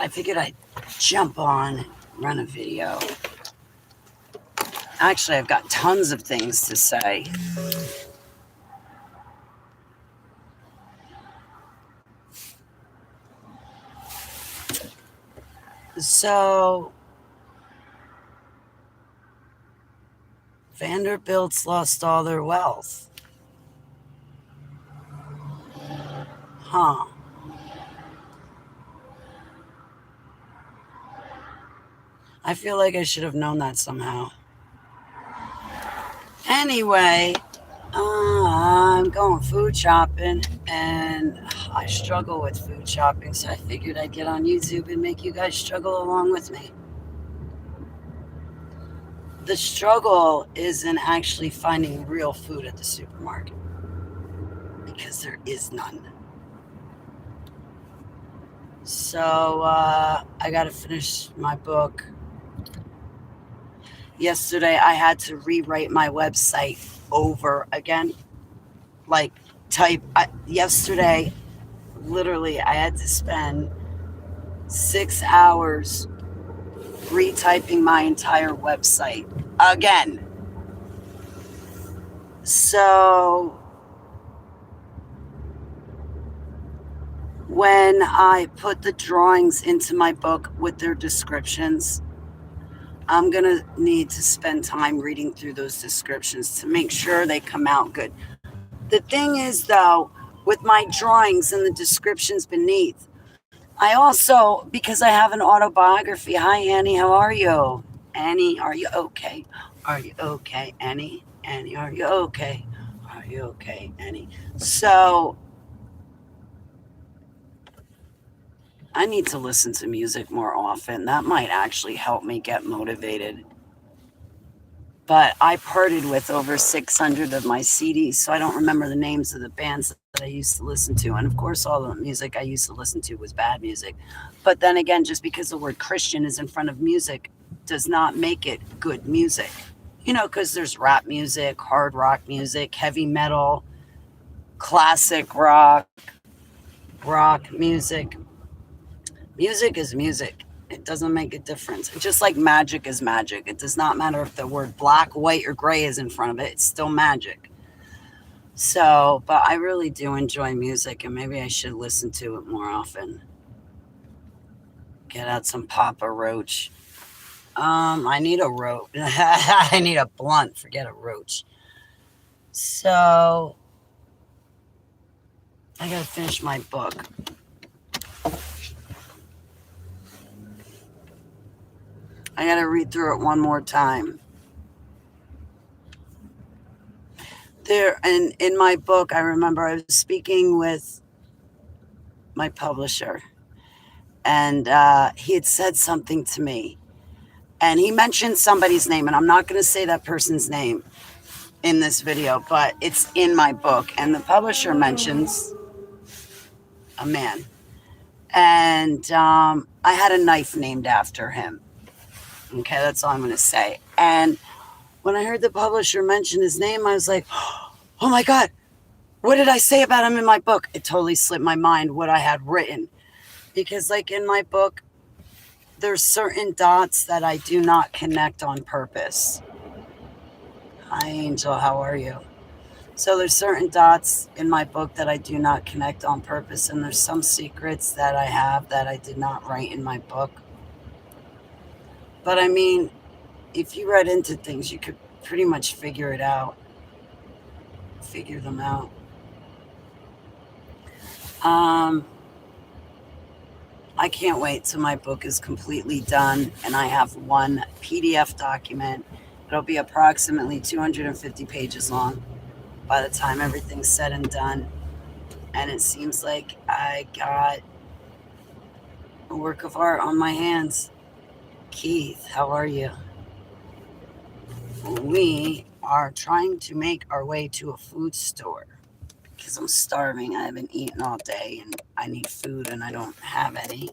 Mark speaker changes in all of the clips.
Speaker 1: I figured I'd jump on, run a video. Actually, I've got tons of things to say. So, Vanderbilt's lost all their wealth. Huh. I feel like I should have known that somehow. Anyway, I'm going food shopping, and I struggle with food shopping, so I figured I'd get on YouTube and make you guys struggle along with me. The struggle isn't actually finding real food at the supermarket, because there is none. So I got to finish my book. Yesterday, I had to rewrite my website over again. Like, yesterday, literally, I had to spend 6 hours retyping my entire website again. So, when I put the drawings into my book with their descriptions, I'm going to need to spend time reading through those descriptions to make sure they come out good. The thing is, though, with my drawings and the descriptions beneath, I also, because I have an autobiography. Hi, Annie, how are you? Annie, are you okay? Are you okay, Annie? Annie, are you okay? Are you okay, Annie? So, I need to listen to music more often. That might actually help me get motivated. But I parted with over 600 of my CDs, so I don't remember the names of the bands that I used to listen to. And of course, all the music I used to listen to was bad music. But then again, just because the word Christian is in front of music does not make it good music. You know, because there's rap music, hard rock music, heavy metal, classic rock music. Music is music. It doesn't make a difference. It's just like magic is magic. It does not matter if the word black, white, or gray is in front of it. It's still magic. So, but I really do enjoy music, and maybe I should listen to it more often. Get out some Papa Roach. I need a roach. I need a blunt. Forget a roach. So, I gotta finish my book. I got to read through it one more time. There, and in my book, I remember I was speaking with my publisher, and he had said something to me, and he mentioned somebody's name, and I'm not going to say that person's name in this video, but it's in my book, and the publisher mentions a man, and I had a knife named after him. Okay, that's all I'm going to say. And when I heard the publisher mention his name, I was like, oh my God, what did I say about him in my book? It totally slipped my mind what I had written. Because like in my book, there's certain dots that I do not connect on purpose. Hi, Angel, how are you? So there's certain dots in my book that I do not connect on purpose. And there's some secrets that I have that I did not write in my book. But I mean, if you read into things, you could pretty much figure it out. Figure them out. I can't wait till my book is completely done and I have one PDF document. It'll be approximately 250 pages long by the time everything's said and done. And it seems like I got a work of art on my hands. Keith, how are you? We are trying to make our way to a food store because I'm starving. I haven't eaten all day and I need food and I don't have any.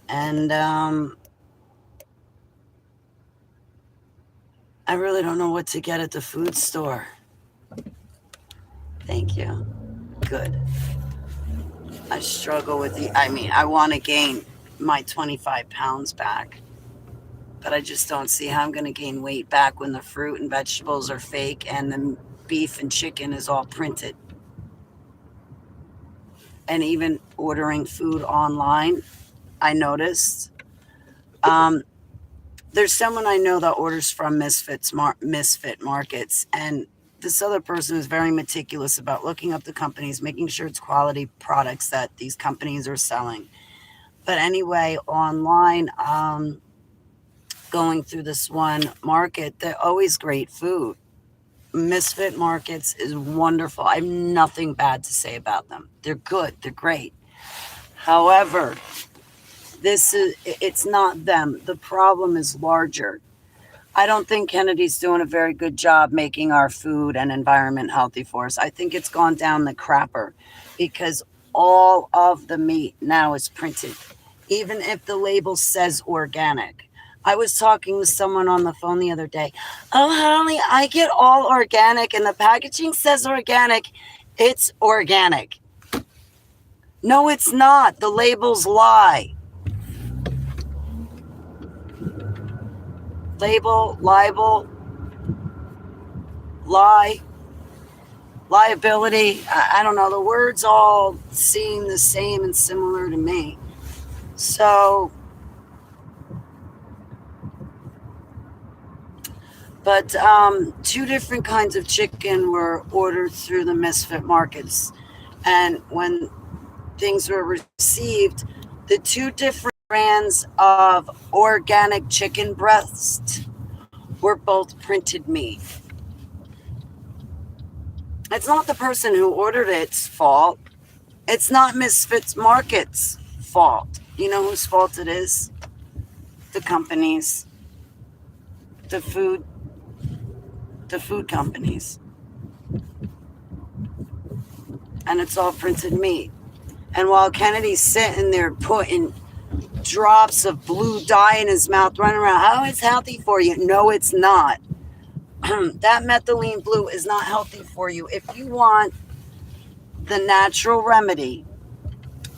Speaker 1: And I really don't know what to get at the food store. Thank you. Good. I struggle with I want to gain my 25 pounds back, but I just don't see how I'm going to gain weight back when the fruit and vegetables are fake and the beef and chicken is all printed. And even ordering food online, I noticed. Um, there's someone I know that orders from Misfit Markets, and this other person is very meticulous about looking up the companies, making sure it's quality products that these companies are selling. But anyway, online, going through this one market, they're always great food. Misfit Markets is wonderful. I have nothing bad to say about them. They're good. They're great. However, it's not them. The problem is larger. I don't think Kennedy's doing a very good job making our food and environment healthy for us. I think it's gone down the crapper because all of the meat now is printed, even if the label says organic. I was talking with someone on the phone the other day. Oh, Holly, I get all organic and the packaging says organic. It's organic. No, it's not. The labels lie. Libel, lie, liability. I don't know. The words all seem the same and similar to me. So, but two different kinds of chicken were ordered through the Misfit Markets. And when things were received, the two different brands of organic chicken breast were both printed meat. It's not the person who ordered it's fault. It's not Misfits Market's fault. You know whose fault it is? The companies, the food, the food companies. And it's all printed meat. And while Kennedy's sitting there putting drops of blue dye in his mouth, running around, oh, it's healthy for you. No, it's not. That methylene blue is not healthy for you. If you want the natural remedy,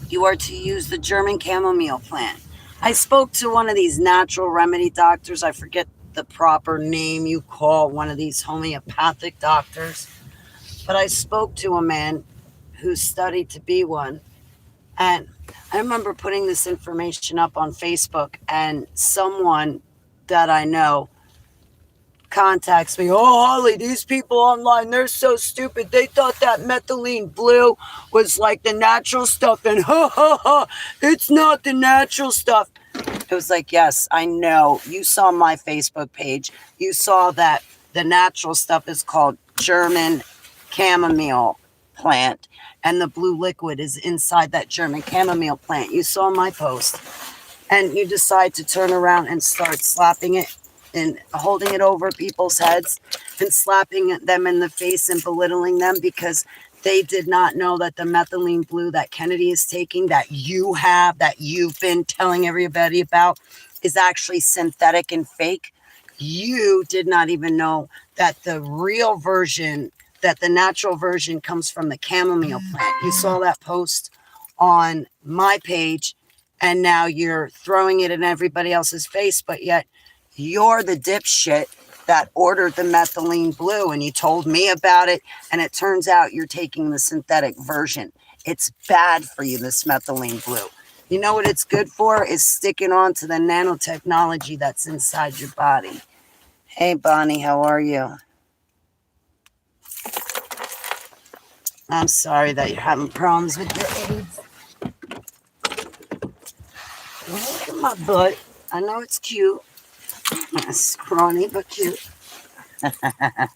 Speaker 1: you are to use the German chamomile plant. I spoke to one of these natural remedy doctors. I forget the proper name you call one of these homeopathic doctors. But I spoke to a man who studied to be one. And I remember putting this information up on Facebook, and someone that I know contacts me. Oh, Holly, these people online, they're so stupid. They thought that methylene blue was like the natural stuff, and it's not the natural stuff. It was like, yes, I know. You saw my Facebook page. You saw that the natural stuff is called German chamomile plant, and the blue liquid is inside that German chamomile plant. You saw my post, and you decide to turn around and start slapping it and holding it over people's heads and slapping them in the face and belittling them because they did not know that the methylene blue that Kennedy is taking, that you have, that you've been telling everybody about, is actually synthetic and fake. You did not even know that the real version, that the natural version comes from the chamomile plant. You saw that post on my page, and now you're throwing it in everybody else's face, but yet you're the dipshit that ordered the methylene blue, and you told me about it, and it turns out you're taking the synthetic version. It's bad for you, this methylene blue. You know what it's good for? Is sticking on to the nanotechnology that's inside your body. Hey, Bonnie, how are you? I'm sorry that you're having problems with your AIDS. Look at my butt. I know it's cute. Scrawny, but cute. I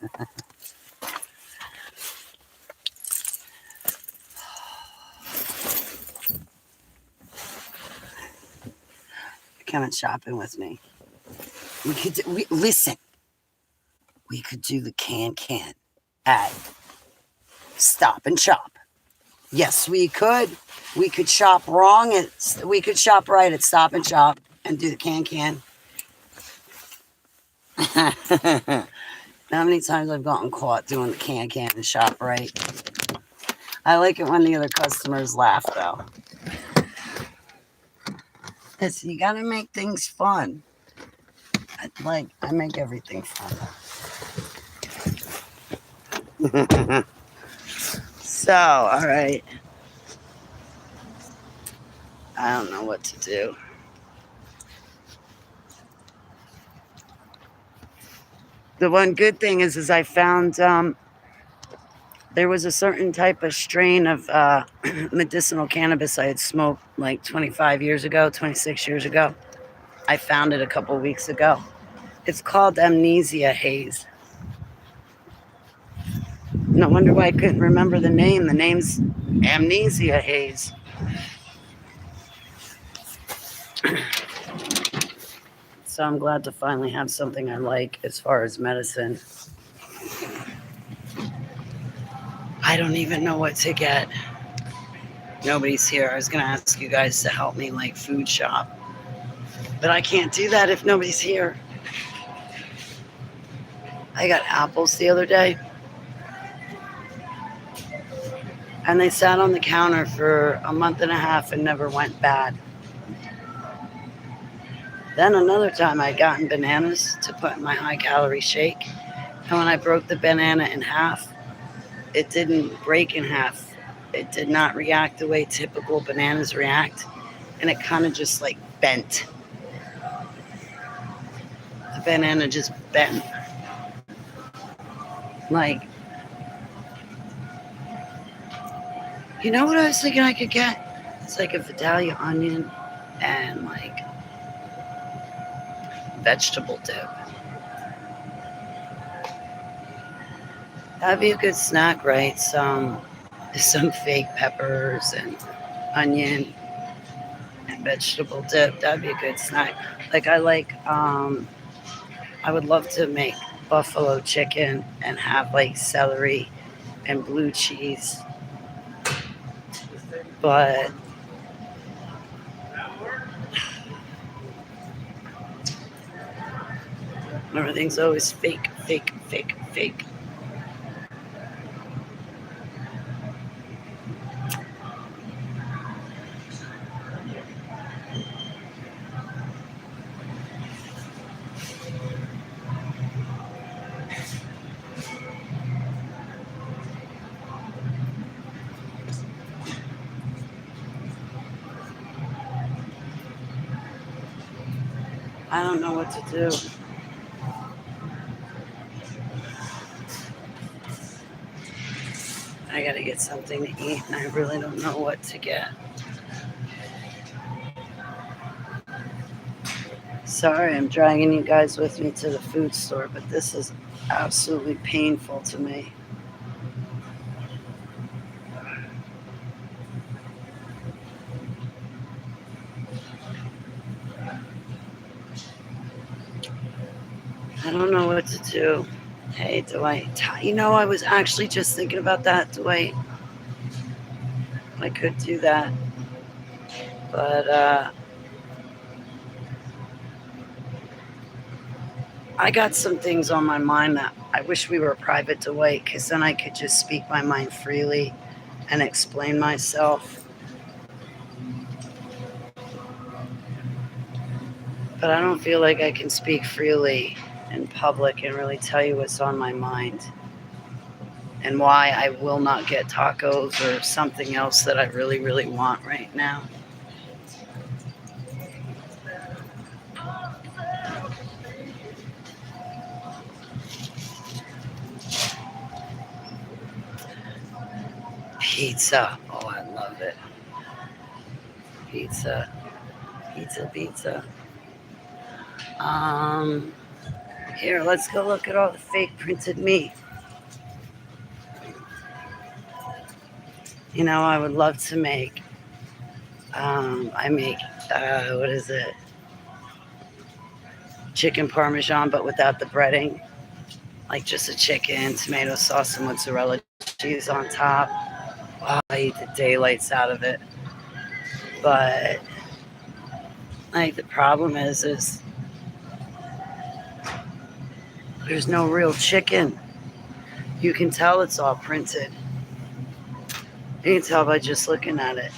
Speaker 1: Come and shopping with me. Listen. We could do the can at Stop and Shop. Yes, we could. We could shop we could shop right at Stop and Shop and do the can. How many times I've gotten caught doing the can and shop right? I like it when the other customers laugh, though. You got to make things fun. I make everything fun. So, all right. I don't know what to do. The one good thing is I found there was a certain type of strain of medicinal cannabis I had smoked like 25 years ago, 26 years ago. I found it a couple weeks ago. It's called amnesia haze. No wonder why I couldn't remember the name. The name's amnesia haze. So I'm glad to finally have something I like as far as medicine. I don't even know what to get. Nobody's here. I was going to ask you guys to help me like food shop. But I can't do that if nobody's here. I got apples the other day. And they sat on the counter for a month and a half and never went bad. Then another time I'd gotten bananas to put in my high calorie shake. And when I broke the banana in half, it didn't break in half. It did not react the way typical bananas react. And it kind of just like bent. The banana just bent. Like, you know what I was thinking I could get? It's like a Vidalia onion and like vegetable dip. That'd be a good snack, right? Some fake peppers and onion and vegetable dip. That'd be a good snack. Like I would love to make buffalo chicken and have like celery and blue cheese. But everything's always fake, fake, fake, fake. I don't know what to do. I gotta get something to eat, and I really don't know what to get. Sorry, I'm dragging you guys with me to the food store, but this is absolutely painful to me. I don't know what to do. Hey, Dwight. You know, I was actually just thinking about that, Dwight. I could do that. But I got some things on my mind that I wish we were private, Dwight, because then I could just speak my mind freely and explain myself. But I don't feel like I can speak freely in public and really tell you what's on my mind and why I will not get tacos or something else that I really, really want right now. Pizza. Oh, I love it. Pizza. Pizza, pizza. Um, Here, let's go look at all the fake printed meat. You know, I would love to make, I make, what is it? Chicken Parmesan, but without the breading. Like just a chicken, tomato sauce, and mozzarella cheese on top. Oh, I eat the daylights out of it. But, like, the problem is there's no real chicken. You can tell it's all printed. You can tell by just looking at it.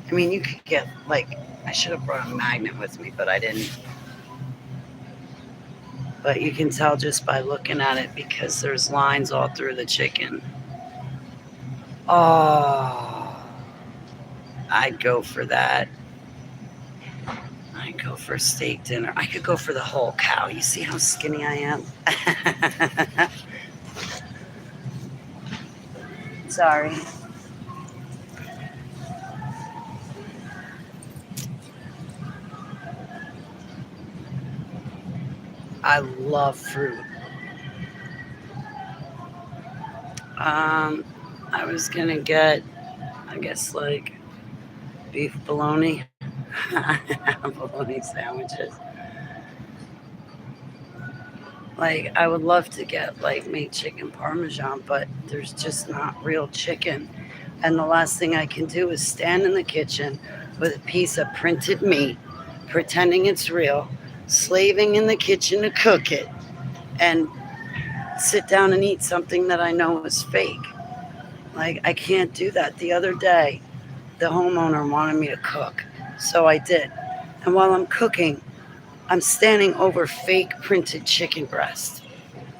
Speaker 1: I mean, you could get like, I should have brought a magnet with me, but I didn't. But you can tell just by looking at it because there's lines all through the chicken. Oh, I'd go for that. I'd go for steak dinner. I could go for the whole cow. You see how skinny I am? Sorry. I love fruit. Um, I was gonna get, I guess, like beef bologna, bologna sandwiches. Like, I would love to get like made chicken parmesan, but there's just not real chicken. And the last thing I can do is stand in the kitchen with a piece of printed meat, pretending it's real, slaving in the kitchen to cook it, and sit down and eat something that I know is fake. Like, I can't do that. The other day, the homeowner wanted me to cook, so I did. And while I'm cooking, I'm standing over fake printed chicken breast.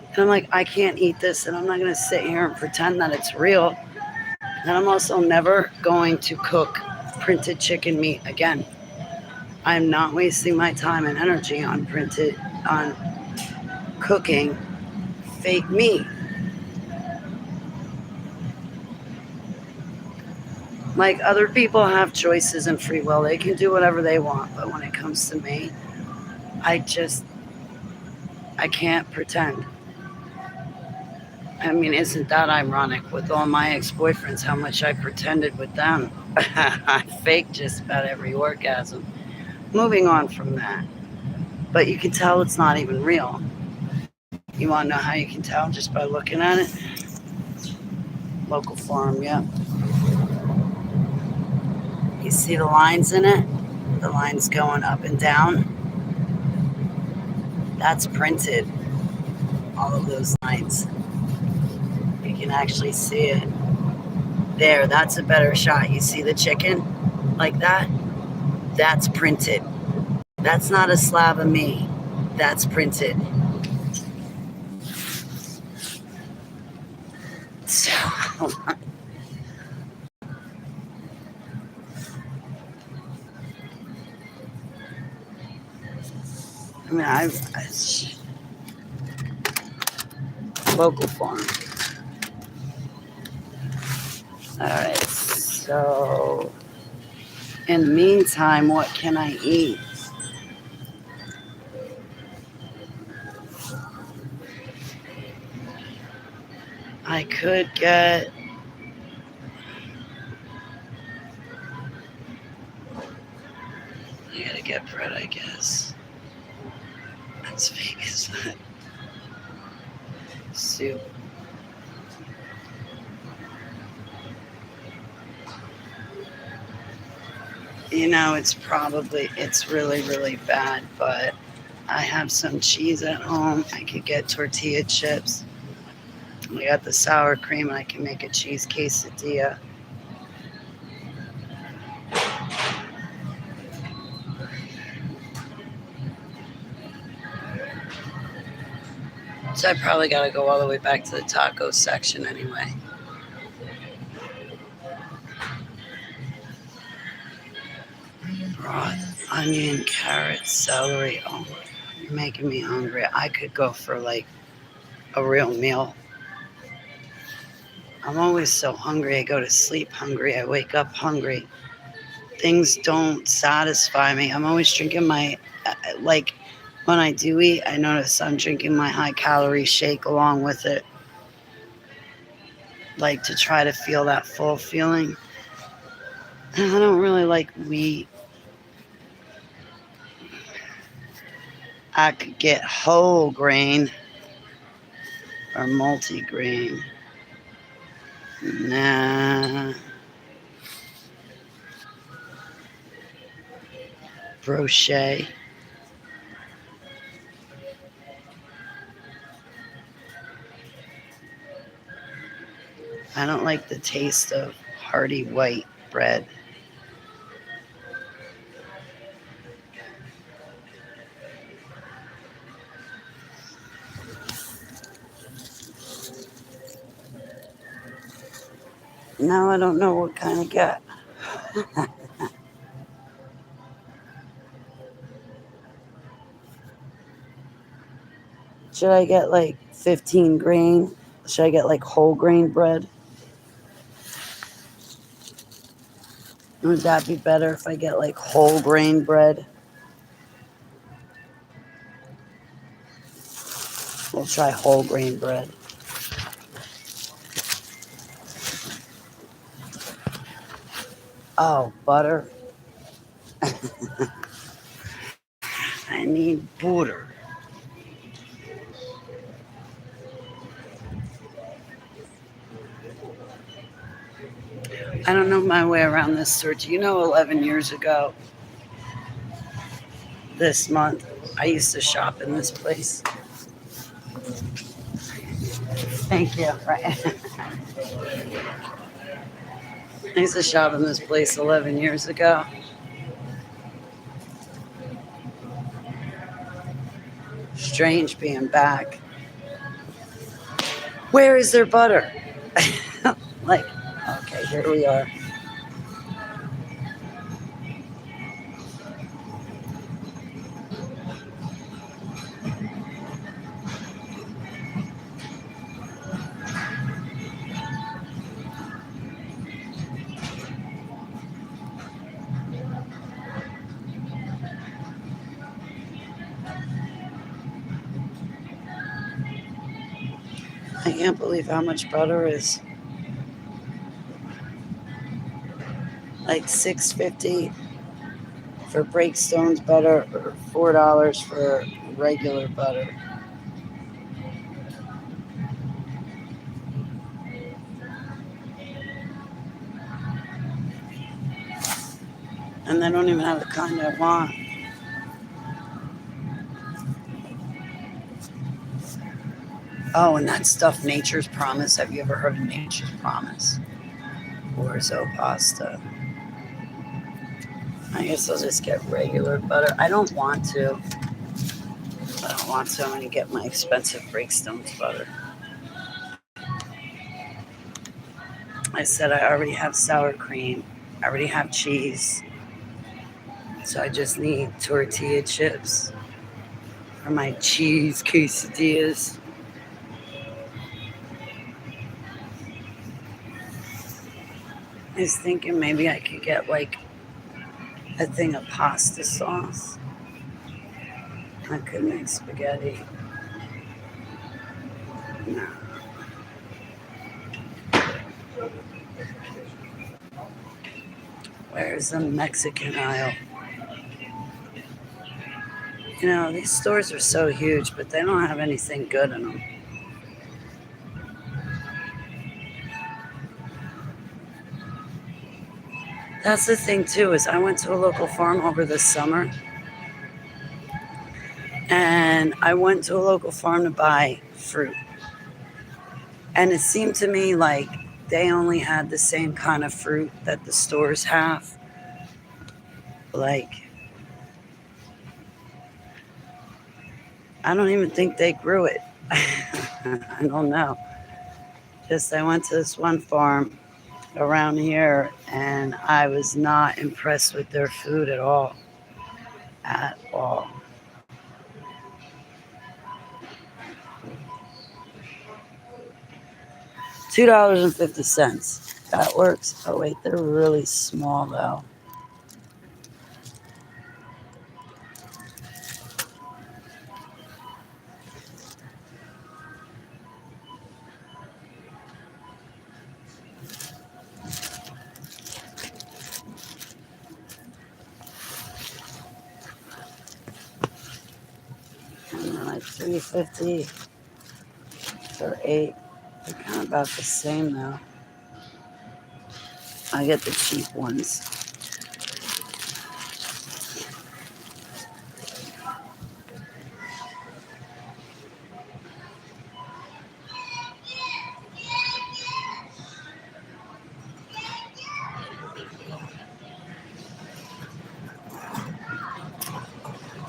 Speaker 1: And I'm like, I can't eat this, and I'm not going to sit here and pretend that it's real. And I'm also never going to cook printed chicken meat again. I'm not wasting my time and energy on cooking fake meat. Like, other people have choices and free will. They can do whatever they want. But when it comes to me, I just, I can't pretend. I mean, isn't that ironic with all my ex boyfriends, how much I pretended with them? I faked just about every orgasm. Moving on from that. But you can tell it's not even real. You want to know how you can tell just by looking at it? Local farm, yeah. You see the lines in it? The lines going up and down? That's printed, all of those lines. You can actually see it. There, that's a better shot. You see the chicken like that? That's printed. That's not a slab of meat. That's printed. So, I mean, local farm. All right. So, in the meantime, what can I eat? I could get, I gotta get bread, I guess. That's Vegas. Soup. You know, it's really, really bad, but I have some cheese at home. I could get tortilla chips. I got the sour cream. I can make a cheese quesadilla. So I probably got to go all the way back to the taco section anyway. Broth, onion, carrot, celery. Oh, you're making me hungry. I could go for like a real meal. I'm always so hungry. I go to sleep hungry. I wake up hungry. Things don't satisfy me. I'm always drinking like, when I do eat, I notice I'm drinking my high calorie shake along with it, like to try to feel that full feeling. I don't really like wheat. I could get whole grain or multi-grain. Nah, brochet. I don't like the taste of hearty white bread. Now I don't know what kind to get. Should I get like 15 grain? Should I get like whole grain bread? Would that be better if I get like whole grain bread? We'll try whole grain bread. Oh, butter. I need butter. I don't know my way around this store. Do you know 11 years ago, this month, I used to shop in this place? Thank you. Right. I used to shop in this place 11 years ago. Strange being back. Where is their butter? Like, okay, here we are. I can't believe how much butter is. Like $6.50 for Breakstone's butter, or $4 for regular butter. And they don't even have the kind I want. Oh, and that stuff, Nature's Promise. Have you ever heard of Nature's Promise? Orzo pasta. I guess I'll just get regular butter. I don't want to. I don't want to. I'm going to get my expensive Breakstone's butter. I said I already have sour cream. I already have cheese. So I just need tortilla chips for my cheese quesadillas. I was thinking maybe I could get like a thing of pasta sauce. I could make spaghetti. No. Where's the Mexican aisle? You know, these stores are so huge, but they don't have anything good in them. That's the thing too, is I went to a local farm over the summer, and I went to a local farm to buy fruit. And it seemed to me like they only had the same kind of fruit that the stores have. Like, I don't even think they grew it. I don't know. Just I went to this one farm around here, and I was not impressed with their food at all. At all. $2.50. That works. Oh wait, they're really small though. And they're like $3.50 for 8. They're kind of about the same though. I get the cheap ones.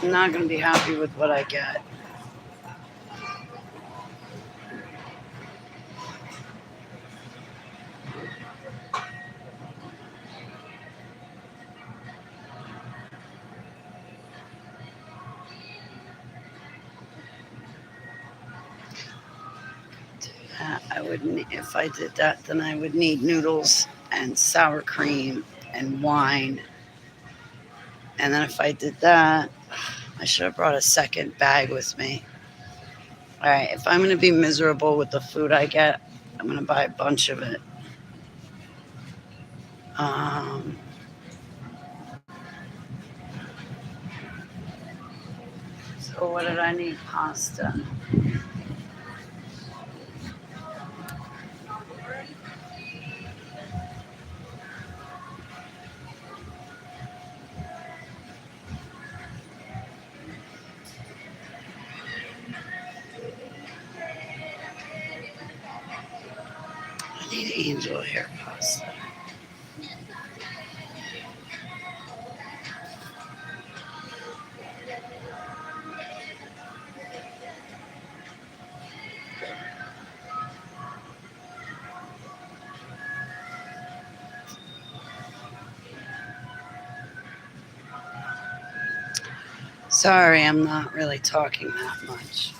Speaker 1: I'm not going to be happy with what I get. I would, if I did that, then I would need noodles and sour cream and wine. And then if I did that, I should have brought a second bag with me. All right, if I'm going to be miserable with the food I get, I'm going to buy a bunch of it. Um, so what did I need? Pasta. I need angel hair pasta. Sorry, I'm not really talking that much.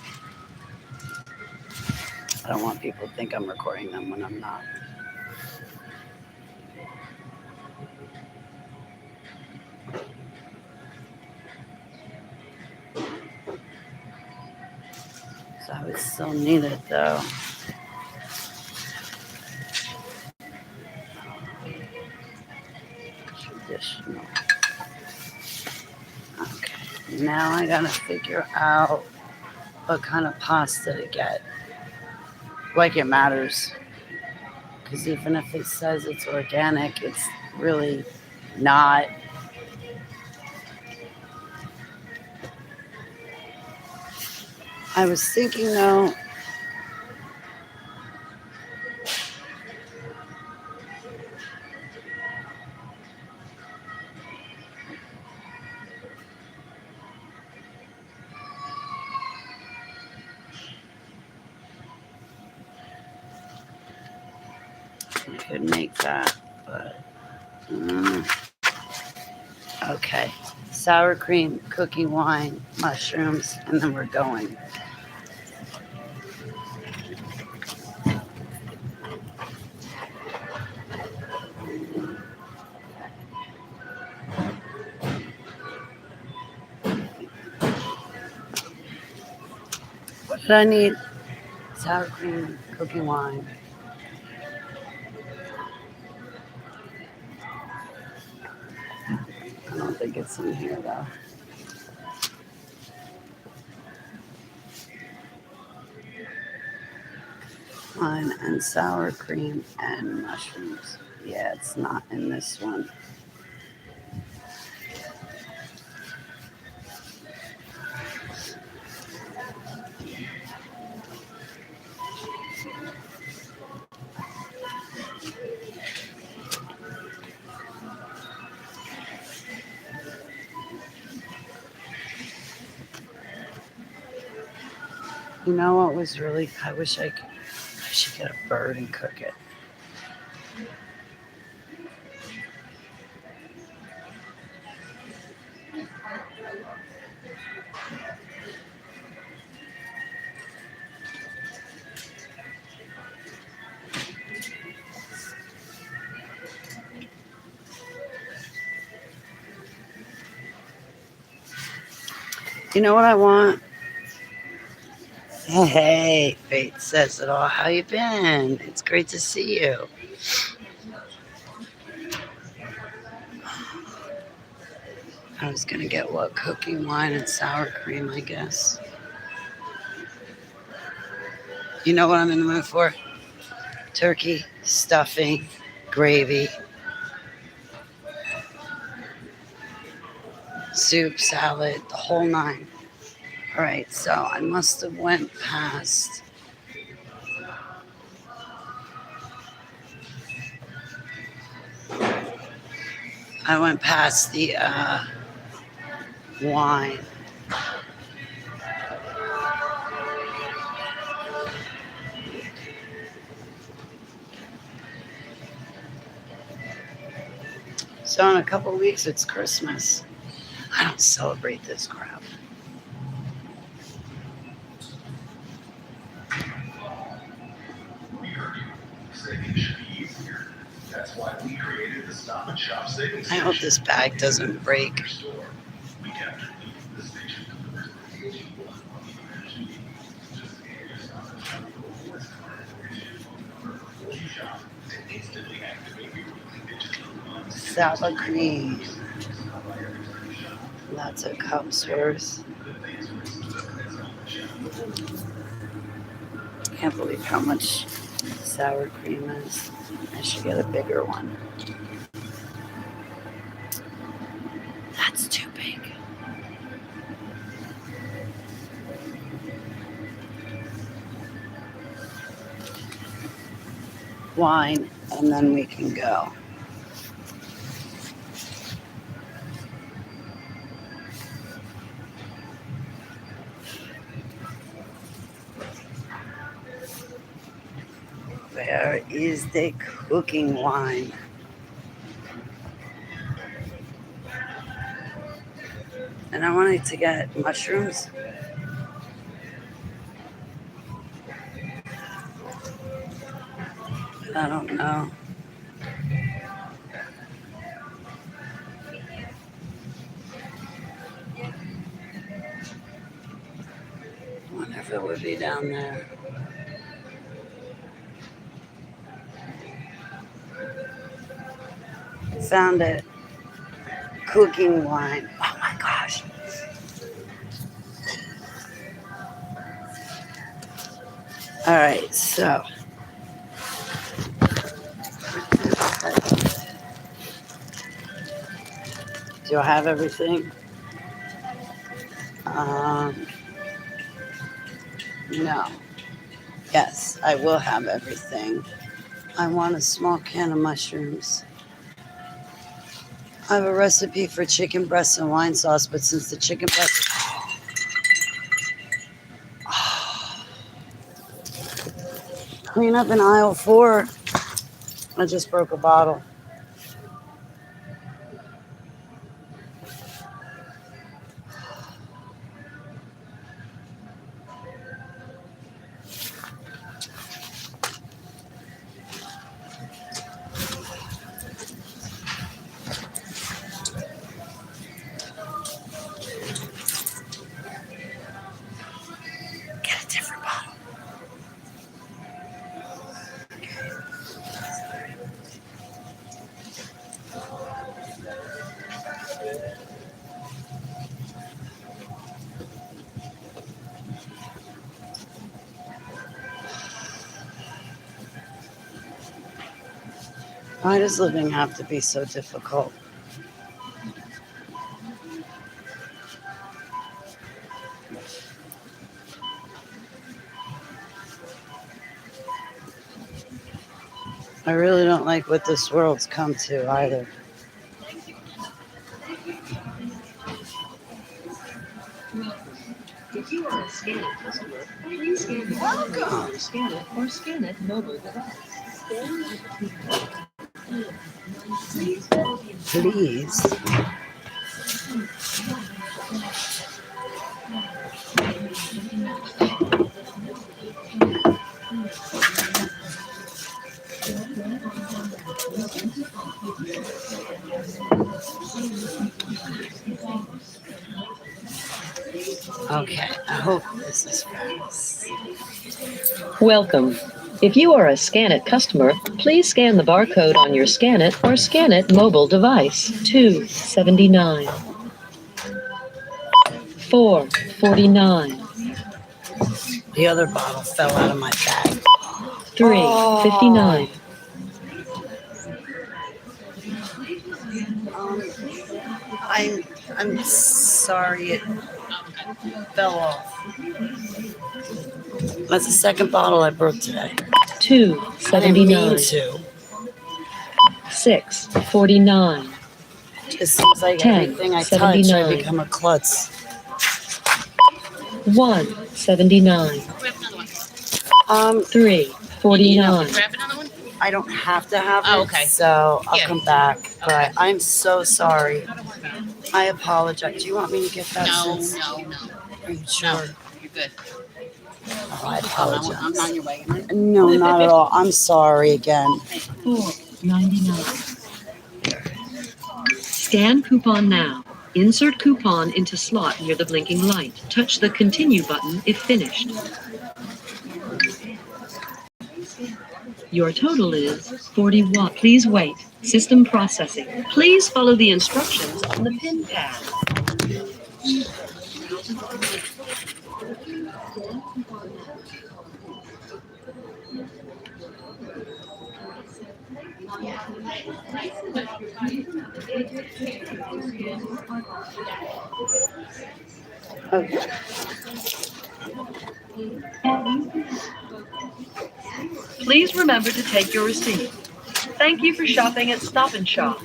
Speaker 1: I don't want people to think I'm recording them when I'm not. So I would still need it though. Traditional. Okay, now I gotta figure out what kind of pasta to get. Like it matters. Because even if it says it's organic, it's really not. I was thinking though, I could make that, but okay. Sour cream, cookie wine, mushrooms, and then we're going. What did I need? Sour cream, cookie wine. I don't think it's in here though. Wine and sour cream and mushrooms. Yeah, it's not in this one. You know what was really? I wish I should get a bird and cook it. You know what I want? Hey, Faith says it all. How you been? It's great to see you. I was gonna get what? Cooking wine and sour cream, I guess. You know what I'm in the mood for? Turkey, stuffing, gravy, soup, salad, the whole nine. All right, so I must have went past. I went past the wine. So in a couple of weeks, it's Christmas. I don't celebrate this crap. I hope this bag doesn't break. Sour cream. Lots of cups worth. Can't believe how much sour cream is. I should get a bigger one. That's too big. Wine, and then we can go. Where is the cooking wine? And I wanted to get mushrooms. But I don't know. I wonder if it would be down there. Found it. Cooking wine. Oh my gosh. All right, so. Do I have everything? No. Yes, I will have everything. I want a small can of mushrooms. I have a recipe for chicken breast and wine sauce, but since the chicken breast... Clean up in aisle 4. I just broke a bottle. Get a different bottle. Why does living have to be so difficult? I really don't like what this world's come to either.
Speaker 2: If you are a Scan It customer, please scan the barcode or Scan It or Scan It mobile device.
Speaker 1: Please. Okay, I hope this is fast.
Speaker 2: Welcome. If you are a Scan It customer, please scan the barcode on your Scan It or Scan It mobile device. $2.79. $4.49.
Speaker 1: The other bottle fell out of my bag.
Speaker 2: $3.59.
Speaker 1: I'm sorry it fell off. That's the second bottle I broke today.
Speaker 2: $2.79.
Speaker 1: I didn't mean to.
Speaker 2: $6.49.
Speaker 1: It seems like everything I touch, I become a klutz.
Speaker 2: $1.79. $3.49.
Speaker 1: I don't have to have it,
Speaker 3: Oh, okay.
Speaker 1: so I'll
Speaker 3: Yeah.
Speaker 1: come back. But
Speaker 3: Okay.
Speaker 1: I'm so sorry. I apologize. Do you want me to get that?
Speaker 3: No,
Speaker 1: since-
Speaker 3: no, no,
Speaker 1: Are you
Speaker 3: no.
Speaker 1: sure?
Speaker 3: You're good.
Speaker 1: Oh, I
Speaker 3: I'm
Speaker 1: apologize.
Speaker 3: on your way.
Speaker 1: No, not at all. I'm sorry again.
Speaker 2: $4.99. Scan coupon now. Insert coupon into slot near the blinking light. Touch the continue button if finished. Your total is 41. Please wait. System processing. Please follow the instructions on the pin pad.
Speaker 1: Okay.
Speaker 2: Please remember to take your receipt. Thank you for shopping at Stop and Shop.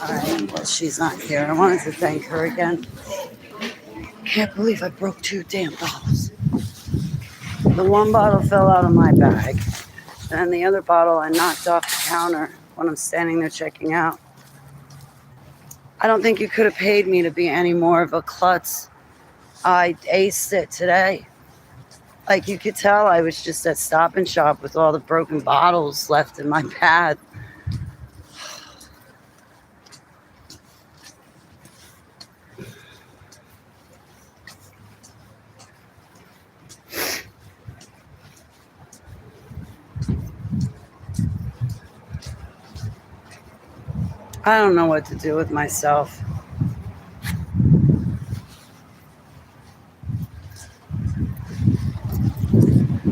Speaker 1: All right. Well, she's not here. I wanted to thank her again. Can't believe I broke 2 damn bottles. The one bottle fell out of my bag, and the other bottle I knocked off the counter when I'm standing there checking out. I don't think you could have paid me to be any more of a klutz. I aced it today. Like you could tell, I was just at Stop and Shop with all the broken bottles left in my path. I don't know what to do with myself.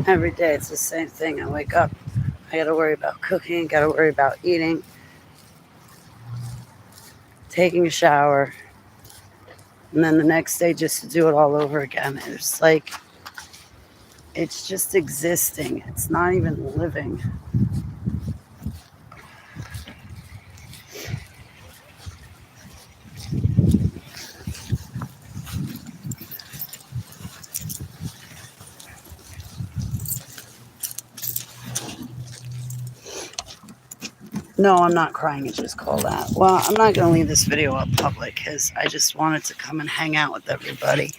Speaker 1: Every day it's the same thing. I wake up, I gotta worry about cooking, gotta worry about eating, taking a shower, and then the next day just to do it all over again. It's like, it's just existing. It's not even living. No, I'm not crying. It's just cold out. Well, I'm not going to leave this video up public because I just wanted to come and hang out with everybody,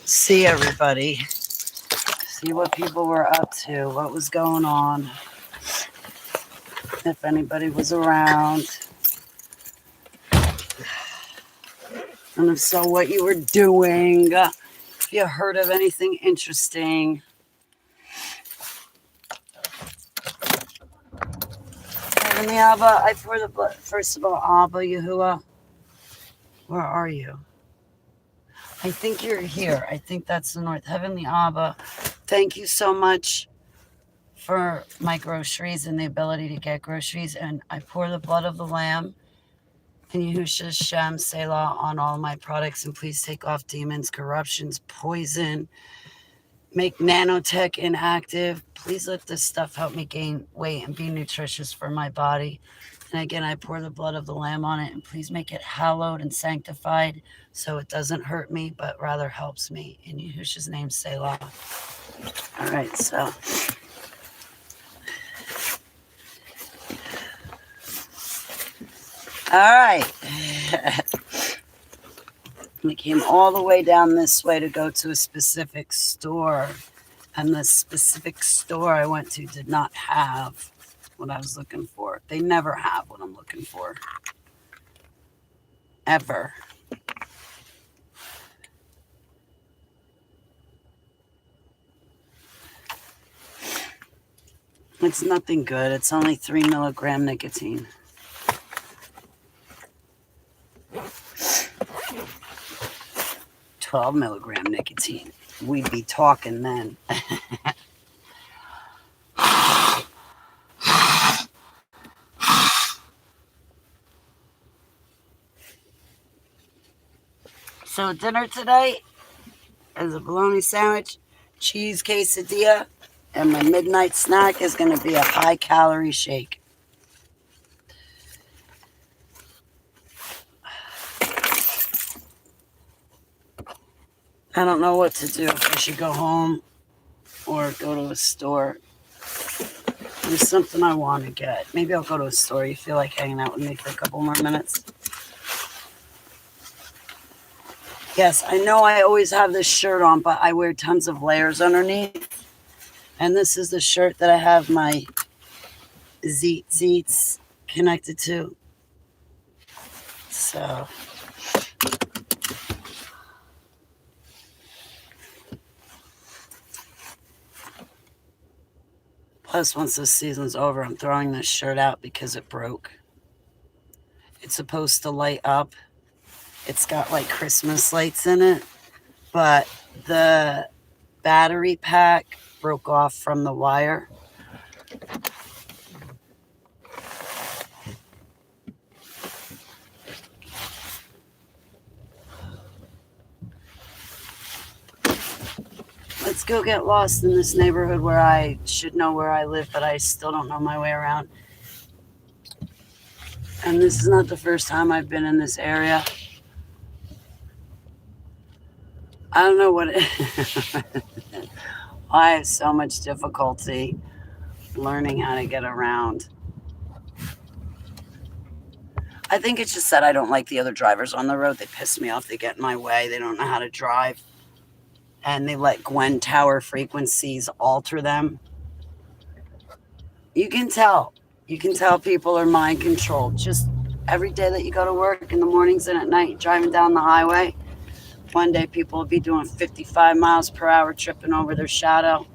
Speaker 1: see everybody, see what people were up to, what was going on, if anybody was around, and if so, what you were doing, if you heard of anything interesting. Heavenly Abba, I pour the blood. First of all, Abba, Yahuwah, where are you? I think you're here. I think that's the north. Heavenly Abba, thank you so much for my groceries and the ability to get groceries. And I pour the blood of the Lamb and Yahusha Shem Selah on all my products. And please take off demons, corruptions, poison, make nanotech inactive. Please let this stuff help me gain weight and be nutritious for my body. And again, I pour the blood of the Lamb on it, and please make it hallowed and sanctified so it doesn't hurt me, but rather helps me. In Yahusha's name, Selah. All right, so. All right. We came all the way down this way to go to a specific store. And the specific store I went to did not have what I was looking for. They never have what I'm looking for. Ever. It's nothing good. It's only 3 milligram nicotine. $12 milligram nicotine. We'd be talking then. So dinner today is a bologna sandwich, cheese quesadilla, and my midnight snack is going to be a high-calorie shake. I don't know what to do. If I should go home or go to a store. There's something I want to get. Maybe I'll go to a store. You feel like hanging out with me for a couple more minutes? Yes, I know I always have this shirt on, but I wear tons of layers underneath. And this is the shirt that I have my zeets connected to. So plus, once this season's over, I'm throwing this shirt out because it broke. It's supposed to light up. It's got like Christmas lights in it, but the battery pack broke off from the wire. Let's go get lost in this neighborhood where I should know where I live, but I still don't know my way around. And this is not the first time I've been in this area. I don't know what I have so much difficulty learning how to get around. I think it's just that I don't like the other drivers on the road. They piss me off. They get in my way. They don't know how to drive. And they let Gwen Tower frequencies alter them. You can tell. You can tell people are mind controlled. Just every day that you go to work in the mornings and at night, driving down the highway, one day people will be doing 55 miles per hour, tripping over their shadow.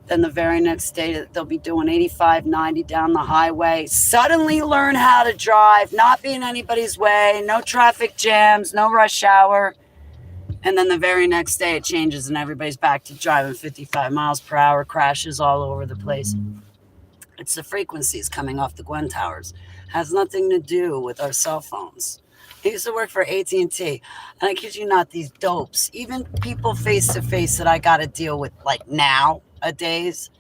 Speaker 1: Then the very next day, they'll be doing 85, 90 down the highway. Suddenly learn how to drive, not be in anybody's way, no traffic jams, no rush hour. And then the very next day it changes and everybody's back to driving 55 miles per hour, crashes all over the place. It's the frequencies coming off the Gwen Towers. Has nothing to do with our cell phones. I used to work for AT&T, and I kid you not, these dopes, even people face-to-face that I got to deal with like nowadays,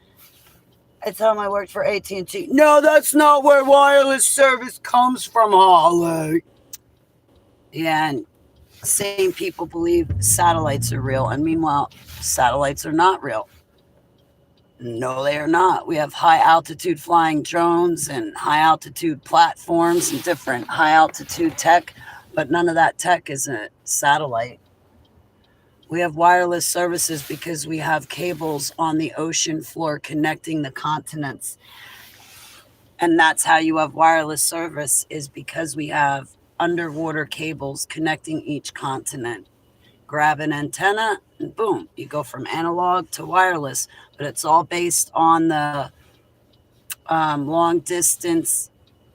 Speaker 1: I tell them I worked for AT&T. No, that's not where wireless service comes from, Holly. Yeah, and same people believe satellites are real, and meanwhile, satellites are not real. No, they are not. We have high altitude flying drones and high altitude platforms and different high altitude tech, but none of that tech is a satellite. We have wireless services because we have cables on the ocean floor connecting the continents. And that's how you have wireless service, is because we have underwater cables connecting each continent. Grab an antenna and boom, you go from analog to wireless, but it's all based on the long distance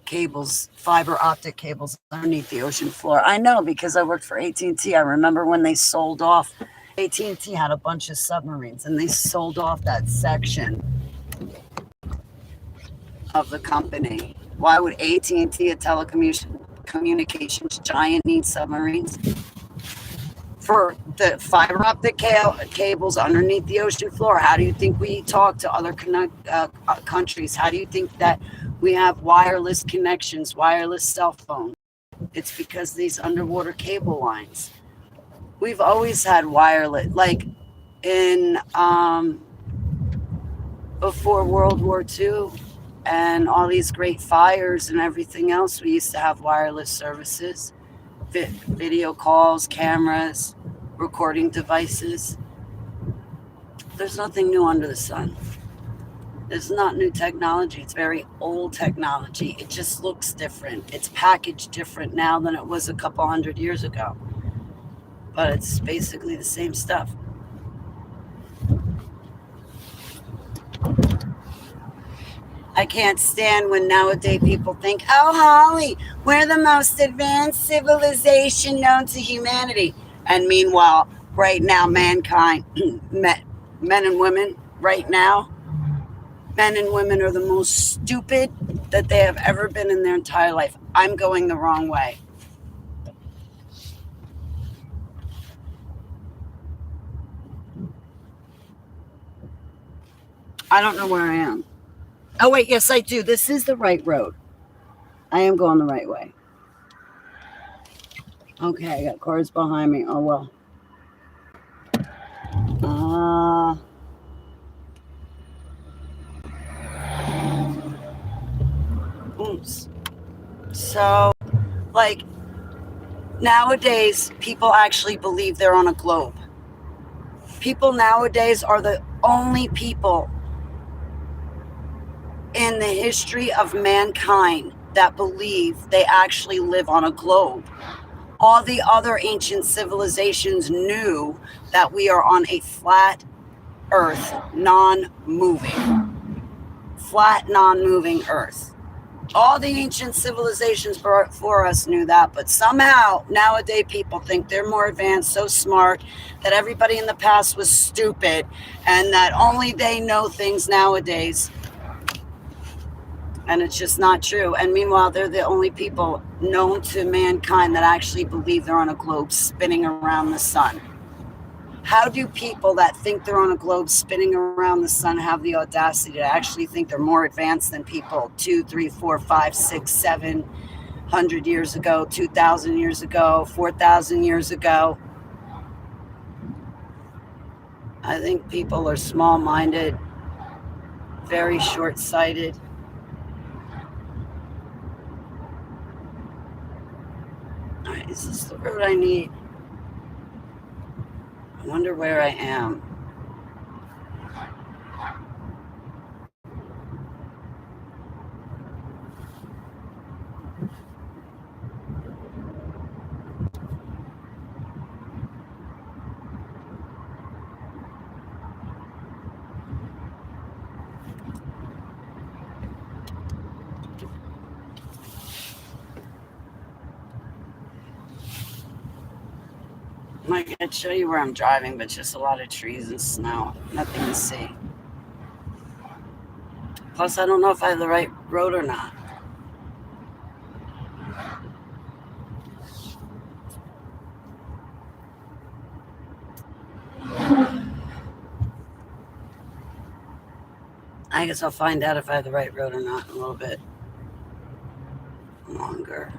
Speaker 1: cables, fiber optic cables underneath the ocean floor. I know because I worked for AT&T. I remember when they sold off, AT&T had a bunch of submarines and they sold off that section of the company. Why would AT&T, a telecommunications giant, need submarines? For the fiber optic cables underneath the ocean floor. How do you think we talk to other countries? How do you think that we have wireless connections, wireless cell phones? It's because these underwater cable lines. We've always had wireless, like in before World War II and all these great fires and everything else, we used to have wireless services, video calls, cameras, recording devices. There's nothing new under the sun. It's not new technology. It's very old technology. It just looks different. It's packaged different now than it was a couple hundred years ago. But it's basically the same stuff. I can't stand when nowadays people think, oh, Holly, we're the most advanced civilization known to humanity. And meanwhile, right now, mankind, men and women, right now, men and women are the most stupid that they have ever been in their entire life. I'm going the wrong way. I don't know where I am. Oh, wait, yes, I do. This is the right road. I am going the right way. Okay, I got cars behind me. Oh, well. Uh, oops. So, like, nowadays, people actually believe they're on a globe. People nowadays are the only people in the history of mankind that believe they actually live on a globe. All the other ancient civilizations knew that we are on a flat earth, non-moving, flat, non-moving earth. All the ancient civilizations before us knew that, but somehow nowadays people think they're more advanced, so smart, that everybody in the past was stupid, and that only they know things nowadays. And it's just not true. And meanwhile, they're the only people known to mankind that actually believe they're on a globe spinning around the sun. How do people that think they're on a globe spinning around the sun have the audacity to actually think they're more advanced than people 2, 3, 4, 5, 6, 700 years ago, 2,000 years ago, 4,000 years ago? I think people are small-minded, very short-sighted. All right, is this the road I need? I wonder where I am. I could show you where I'm driving, but just a lot of trees and snow. Nothing to see. Plus, I don't know if I have the right road or not. I guess I'll find out if I have the right road or not in a little bit longer.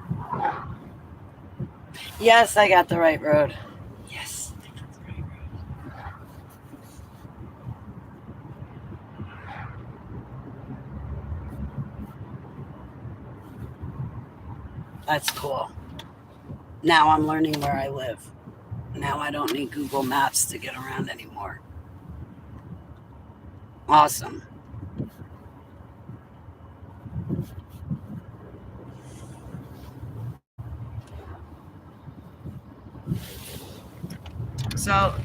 Speaker 1: Yes, I got the right road. Yes, I got the right road. That's cool. Now I'm learning where I live. Now I don't need Google Maps to get around anymore. Awesome. So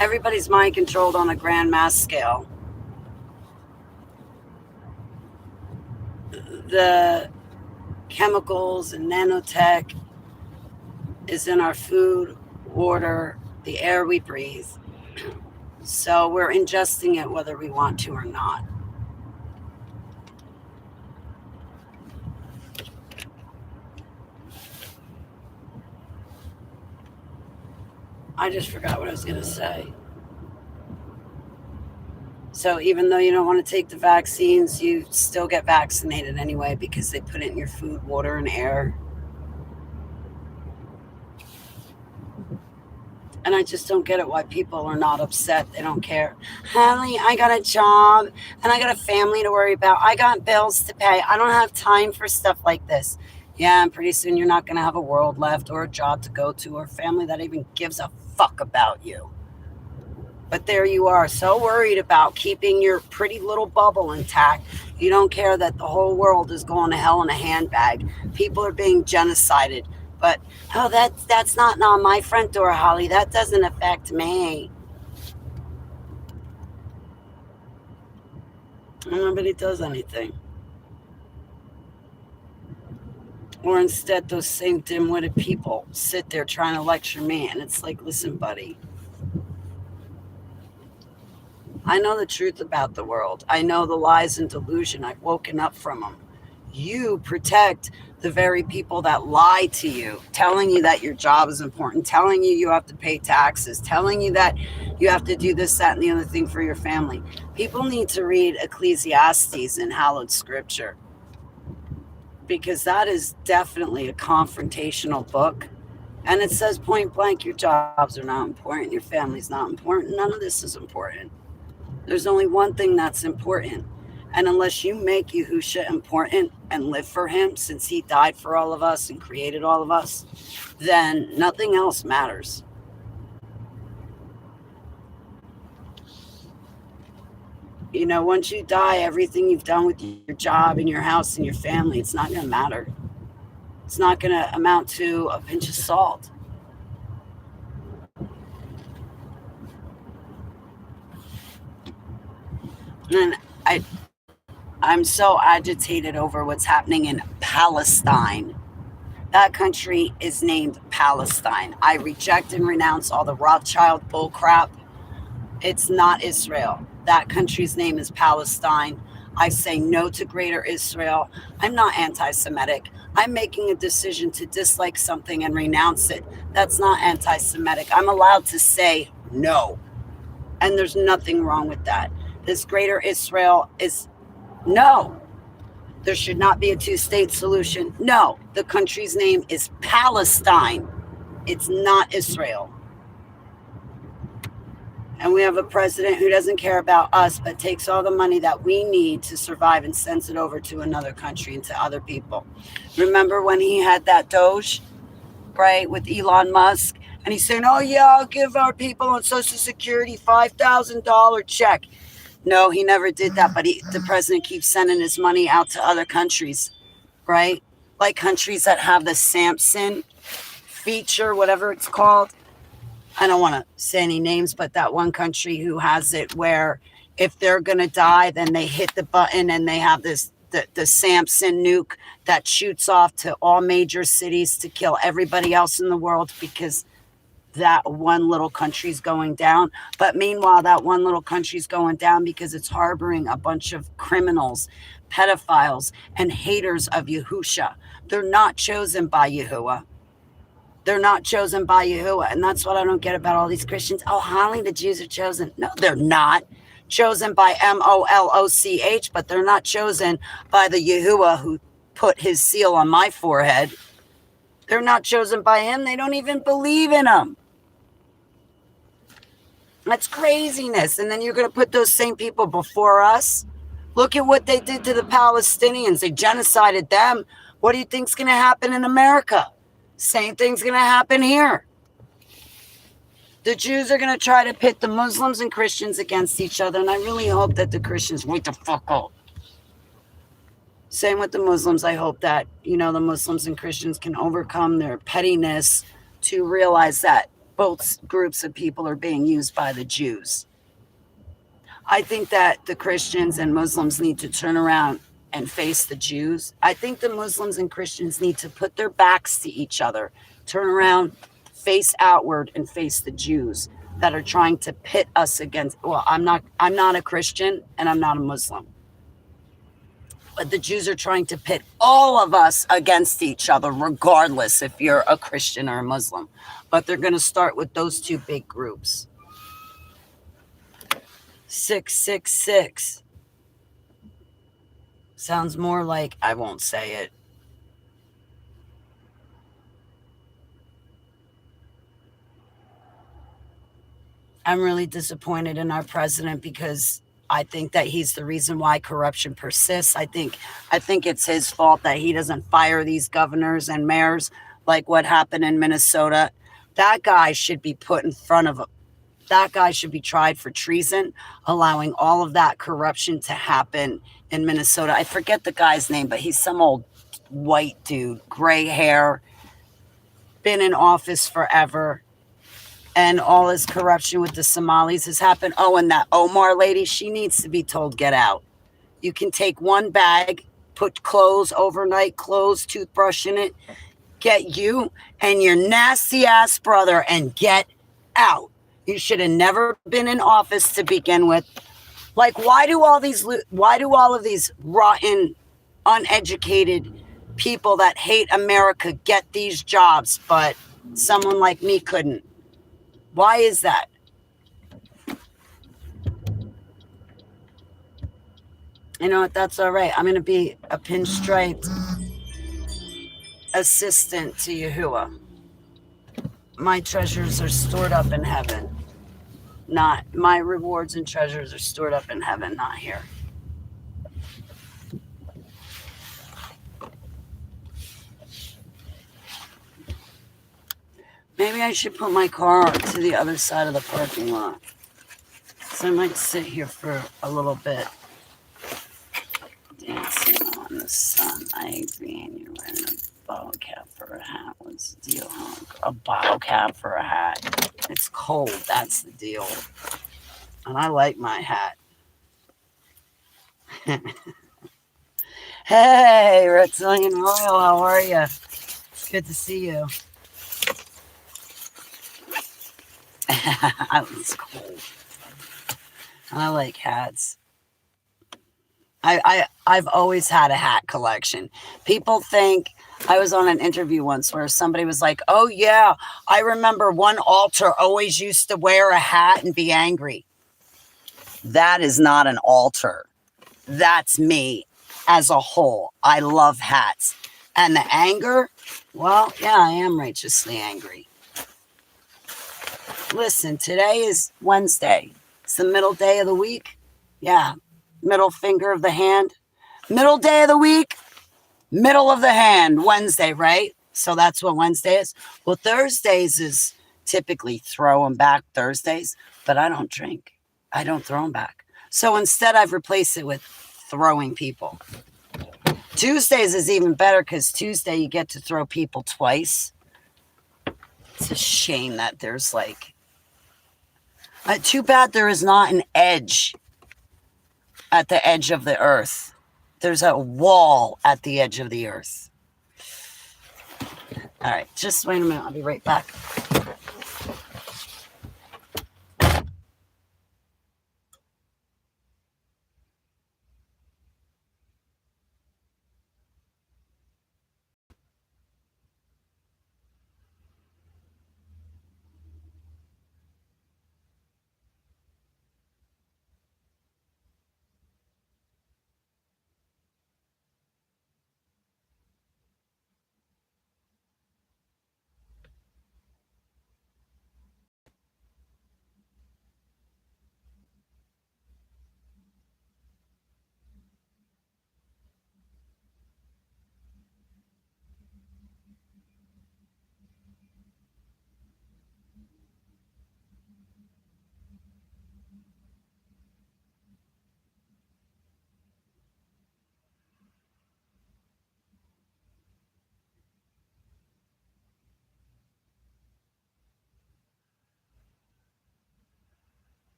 Speaker 1: everybody's mind controlled on a grand mass scale. The chemicals and nanotech is in our food, water, the air we breathe. So we're ingesting it whether we want to or not. I just forgot what I was going to say. So even though you don't want to take the vaccines, you still get vaccinated anyway because they put it in your food, water, and air. And I just don't get it why people are not upset. They don't care. Holly, I got a job and I got a family to worry about. I got bills to pay. I don't have time for stuff like this. Yeah, and pretty soon you're not going to have a world left or a job to go to or a family that even gives a fuck about you. But there you are, so worried about keeping your pretty little bubble intact. You don't care that the whole world is going to hell in a handbag. People are being genocided. But, oh, that's not on my front door, Holly. That doesn't affect me. Nobody does anything. Or instead, those same dim-witted people sit there trying to lecture me. And it's like, listen, buddy. I know the truth about the world. I know the lies and delusion. I've woken up from them. You protect the very people that lie to you, telling you that your job is important, telling you you have to pay taxes, telling you that you have to do this, that, and the other thing for your family. People need to read Ecclesiastes in hallowed scripture because that is definitely a confrontational book. And it says point blank, your jobs are not important, your family's not important, none of this is important. There's only one thing that's important. And unless you make Yahusha important and live for him, since he died for all of us and created all of us, then nothing else matters. You know, once you die, everything you've done with your job and your house and your family, it's not going to matter. It's not going to amount to a pinch of salt. And I'm so agitated over what's happening in Palestine. That country is named Palestine. I reject and renounce all the Rothschild bullcrap. It's not Israel. That country's name is Palestine. I say no to greater Israel. I'm not anti Semitic. I'm making a decision to dislike something and renounce it. That's not anti Semitic. I'm allowed to say no. And there's nothing wrong with that. This greater Israel is no. There should not be a two-state solution. No. The country's name is Palestine. It's not Israel. And we have a president who doesn't care about us, but takes all the money that we need to survive and sends it over to another country and to other people. Remember when he had that Doge, right, with Elon Musk? And he's saying, oh, yeah, I'll give our people on Social Security $5,000 check. No, he never did that, but the president keeps sending his money out to other countries, right? Like countries that have the Samson feature, whatever it's called. I don't want to say any names, but that one country who has it where if they're going to die, then they hit the button and they have the Samson nuke that shoots off to all major cities to kill everybody else in the world because that one little country's going down. But meanwhile, that one little country's going down because it's harboring a bunch of criminals, pedophiles, and haters of Yahusha. They're not chosen by Yahuwah. They're not chosen by Yahuwah. And that's what I don't get about all these Christians. Oh, Holly, the Jews are chosen. No, they're not. Chosen by Moloch, but they're not chosen by the Yahuwah who put his seal on my forehead. They're not chosen by him. They don't even believe in him. That's craziness. And then you're going to put those same people before us? Look at what they did to the Palestinians. They genocided them. What do you think's going to happen in America? Same thing's going to happen here. The Jews are going to try to pit the Muslims and Christians against each other, and I really hope that the Christians wake the fuck up. Same with the Muslims. I hope that, the Muslims and Christians can overcome their pettiness to realize that both groups of people are being used by the Jews. I think that the Christians and Muslims need to turn around and face the Jews. I think the Muslims and Christians need to put their backs to each other, turn around, face outward, and face the Jews that are trying to pit us against. Well, I'm not a Christian and I'm not a Muslim. But the Jews are trying to pit all of us against each other, regardless if you're a Christian or a Muslim. But they're going to start with those two big groups. 666. Sounds more like, I won't say it. I'm really disappointed in our president because I think that he's the reason why corruption persists. I think it's his fault that he doesn't fire these governors and mayors like what happened in Minnesota. That guy should be put in front of him. That guy should be tried for treason, allowing all of that corruption to happen in Minnesota. I forget the guy's name, but he's some old white dude, gray hair, been in office forever. And all his corruption with the Somalis has happened. Oh, and that Omar lady, she needs to be told, get out. You can take one bag, put clothes, overnight clothes, toothbrush in it, get you and your nasty ass brother and get out. You should have never been in office to begin with. Like, why do all of these rotten, uneducated people that hate America get these jobs, but someone like me couldn't? Why is that? You know what? That's all right. I'm going to be a pinstriped assistant to Yahuwah. my treasures are stored up in heaven. Not my rewards and treasures are stored up in heaven, not here. Maybe I should put my car to the other side of the parking lot. So I might sit here for a little bit. Dancing on the sun. I agree, and you're wearing a bottle cap for a hat. What's the deal, huh? A bottle cap for a hat. It's cold. That's the deal. And I like my hat. Hey, Reptilian Royal, how are you? It's good to see you. It's cold. And I like hats. I've always had a hat collection. People think I was on an interview once where somebody was like, "Oh yeah, I remember one altar always used to wear a hat and be angry." That is not an altar. That's me as a whole. I love hats. And the anger, well, yeah, I am righteously angry. Listen, today is Wednesday. It's the middle day of the week. Yeah, middle finger of the hand. Middle day of the week, middle of the hand, Wednesday, right? So that's what Wednesday is. Well, Thursdays is typically throw them back Thursdays, but I don't drink. I don't throw them back. So instead, I've replaced it with throwing people. Tuesdays is even better because Tuesday you get to throw people twice. It's a shame that there's like, too bad there is not an edge at the edge of the earth. There's a wall at the edge of the earth. All right, just wait a minute. I'll be right back.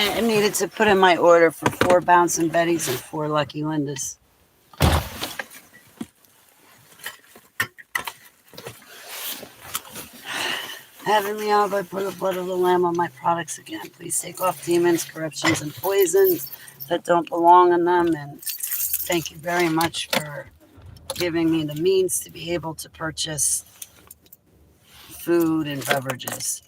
Speaker 1: I needed to put in my order for 4 bouncing Bettys and 4 Lucky Lindas. Heavenly Abba, I put the blood of the Lamb on my products again. Please take off demons, corruptions, and poisons that don't belong in them. And thank you very much for giving me the means to be able to purchase food and beverages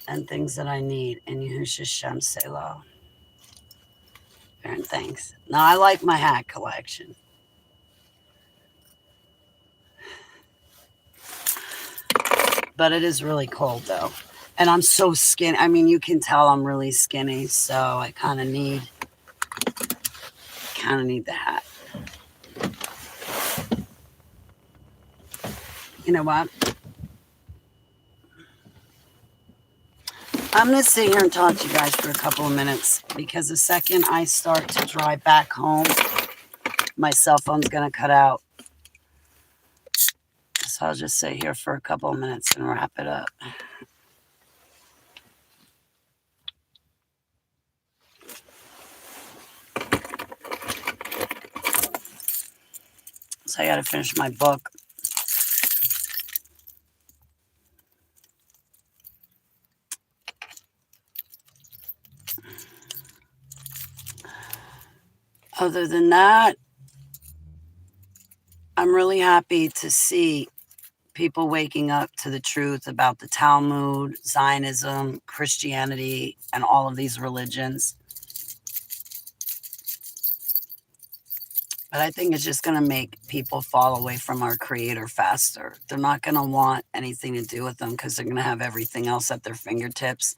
Speaker 1: and things that I need. And Yahushua Shem Selah. And thanks. Now, I like my hat collection. But it is really cold, though. And I'm so skinny. I mean, you can tell I'm really skinny, so I kind of need kind of need the hat. You know what? I'm going to sit here and talk to you guys for a couple of minutes because the second I start to drive back home, my cell phone's going to cut out. So I'll just sit here for a couple of minutes and wrap it up. So I got to finish my book. Other than that, I'm really happy to see people waking up to the truth about the Talmud, Zionism, Christianity, and all of these religions. But I think it's just going to make people fall away from our Creator faster. They're not going to want anything to do with them because they're going to have everything else at their fingertips.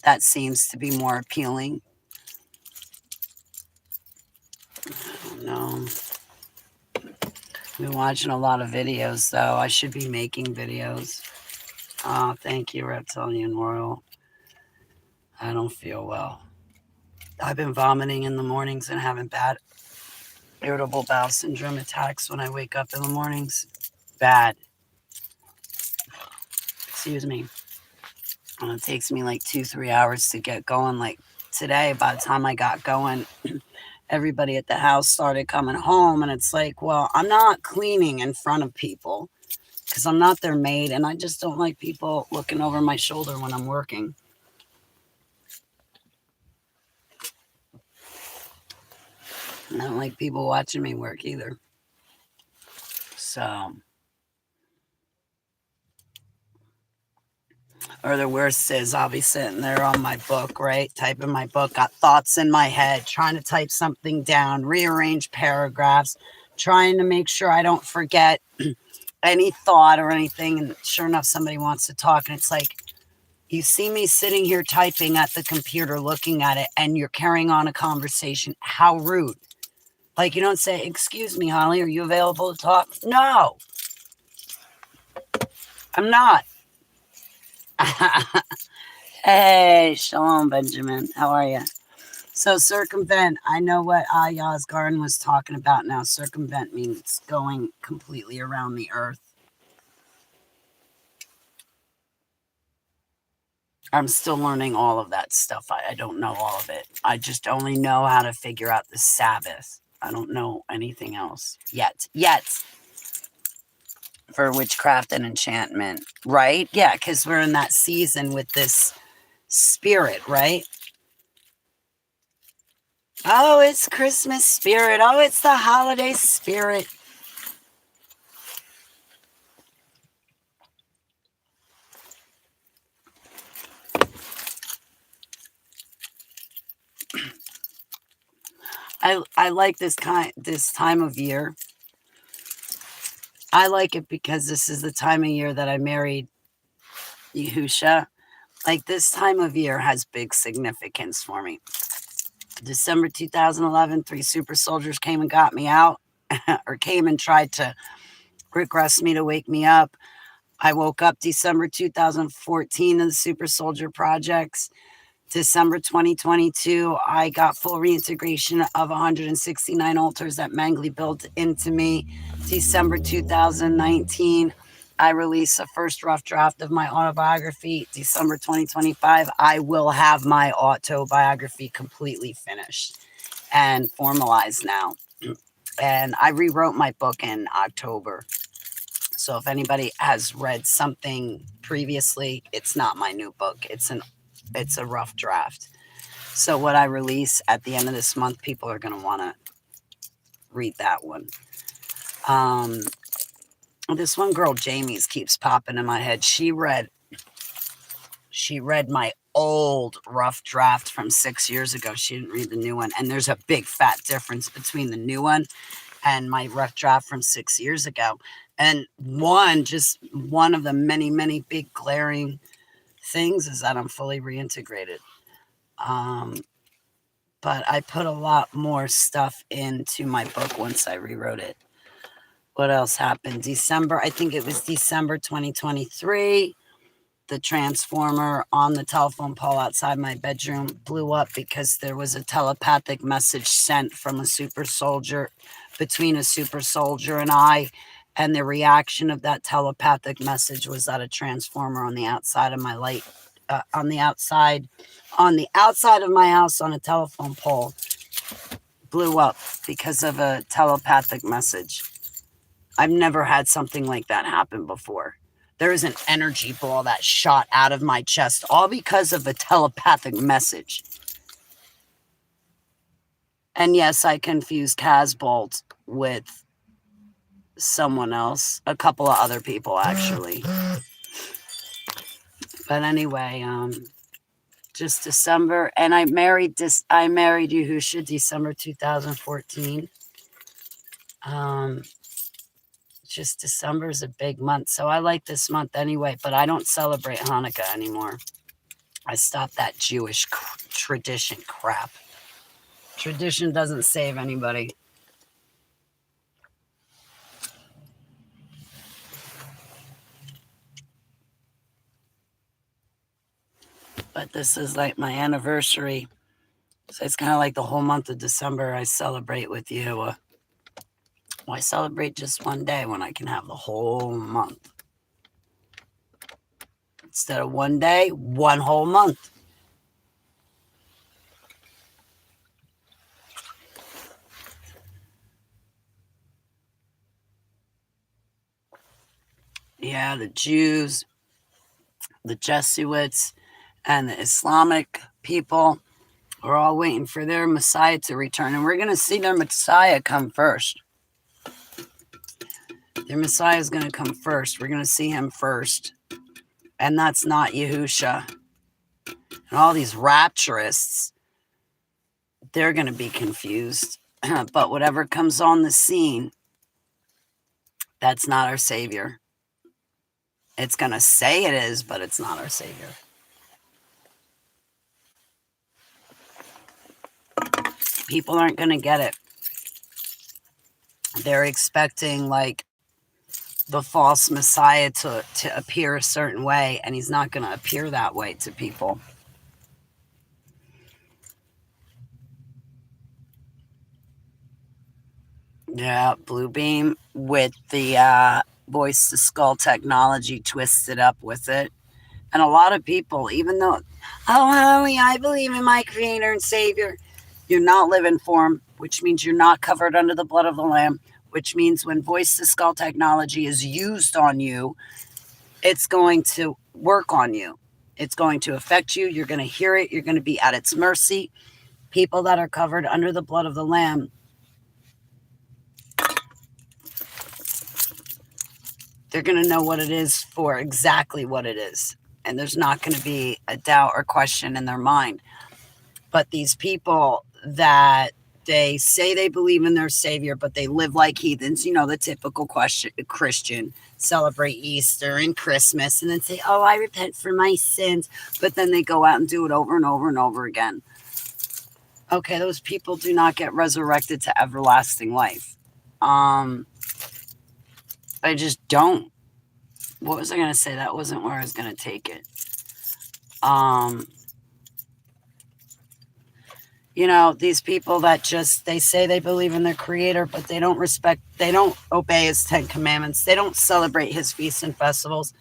Speaker 1: That seems to be more appealing. I don't know. I've been watching a lot of videos, though. I should be making videos. Oh, thank you, Reptilian Royal. I don't feel well. I've been vomiting in the mornings and having bad irritable bowel syndrome attacks when I wake up in the mornings. Bad. Excuse me. And it takes me like 2-3 hours to get going. Like today, by the time I got going, everybody at the house started coming home. And it's like, well, I'm not cleaning in front of people because I'm not their maid. And I just don't like people looking over my shoulder when I'm working. I don't like people watching me work either. So, or the worst is I'll be sitting there on my book, right? Typing my book, got thoughts in my head, trying to type something down, rearrange paragraphs, trying to make sure I don't forget any thought or anything. And sure enough, somebody wants to talk. And it's like, you see me sitting here typing at the computer, looking at it, and you're carrying on a conversation. How rude. Like, you don't say, excuse me, Holly, are you available to talk? No, I'm not. Hey, Shalom, Benjamin. How are you? So circumvent, I know what Ayaz Garden was talking about now. Circumvent means going completely around the earth. I'm still learning all of that stuff. I don't know all of it. I just only know how to figure out the Sabbath. I don't know anything else yet. For witchcraft and enchantment, right? Yeah, because we're in that season with this spirit, right? Oh, it's Christmas spirit. Oh, it's the holiday spirit. I like this time of year. I like it because this is the time of year that I married Yahusha. Like this time of year has big significance for me. December 2011, 3 super soldiers came and got me out, or came and tried to regress me to wake me up. I woke up December 2014 in the super soldier projects. December 2022, I got full reintegration of 169 altars that Mangley built into me. December 2019, I released the first rough draft of my autobiography. December 2025, I will have my autobiography completely finished and formalized now. And I rewrote my book in October. So if anybody has read something previously, it's not my new book. It's a rough draft. So what I release at the end of this month, people are going to want to read that one. This one girl, Jamie's, keeps popping in my head. She read my old rough draft from 6 years ago. She didn't read the new one. And there's a big fat difference between the new one and my rough draft from 6 years ago. And just one of the many, many big glaring things is that I'm fully reintegrated. but I put a lot more stuff into my book once I rewrote it. What else happened? December, I think it was December 2023. The transformer on the telephone pole outside my bedroom blew up because there was a telepathic message sent from a super soldier, between a super soldier and I. And the reaction of that telepathic message was that a transformer on the outside of my light, on the outside of my house on a telephone pole blew up because of a telepathic message. I've never had something like that happen before. There is an energy ball that shot out of my chest, all because of a telepathic message. And yes, I confused Casbolt with someone else, a couple of other people actually. But anyway, just December, and I married Yahusha December 2014. Just December is a big month, so I like this month anyway, but I don't celebrate Hanukkah anymore. I stopped that Jewish tradition crap. Tradition doesn't save anybody. But this is like my anniversary. So it's kind of like the whole month of December I celebrate with you. Why celebrate just one day when I can have the whole month? Instead of one day, one whole month. Yeah, the Jews, the Jesuits, and the Islamic people are all waiting for their Messiah to return. And we're going to see their Messiah come first. Their Messiah is going to come first. We're going to see him first. And that's not Yahusha. And all these rapturists, they're going to be confused. But whatever comes on the scene, that's not our Savior. It's going to say it is, but it's not our Savior. People aren't going to get it. They're expecting like the false Messiah to appear a certain way, and he's not going to appear that way to people. Yeah, Bluebeam with the voice to skull technology twisted up with it. And a lot of people, even though, oh, honey, I believe in my creator and savior, you're not living for him, which means you're not covered under the blood of the Lamb, which means when voice to skull technology is used on you, it's going to work on you. It's going to affect you. You're going to hear it. You're going to be at its mercy. People that are covered under the blood of the Lamb, they're going to know what it is for exactly what it is. And there's not going to be a doubt or question in their mind. But these people that they say they believe in their Savior, but they live like heathens, you know, the typical Christian, celebrate Easter and Christmas, and then say, oh, I repent for my sins. But then they go out and do it over and over and over again. Okay, those people do not get resurrected to everlasting life. I just don't. What was I going to say? That wasn't where I was going to take it. You know, these people that just, they say they believe in their creator, but they don't obey his 10 commandments. They don't celebrate his feasts and festivals.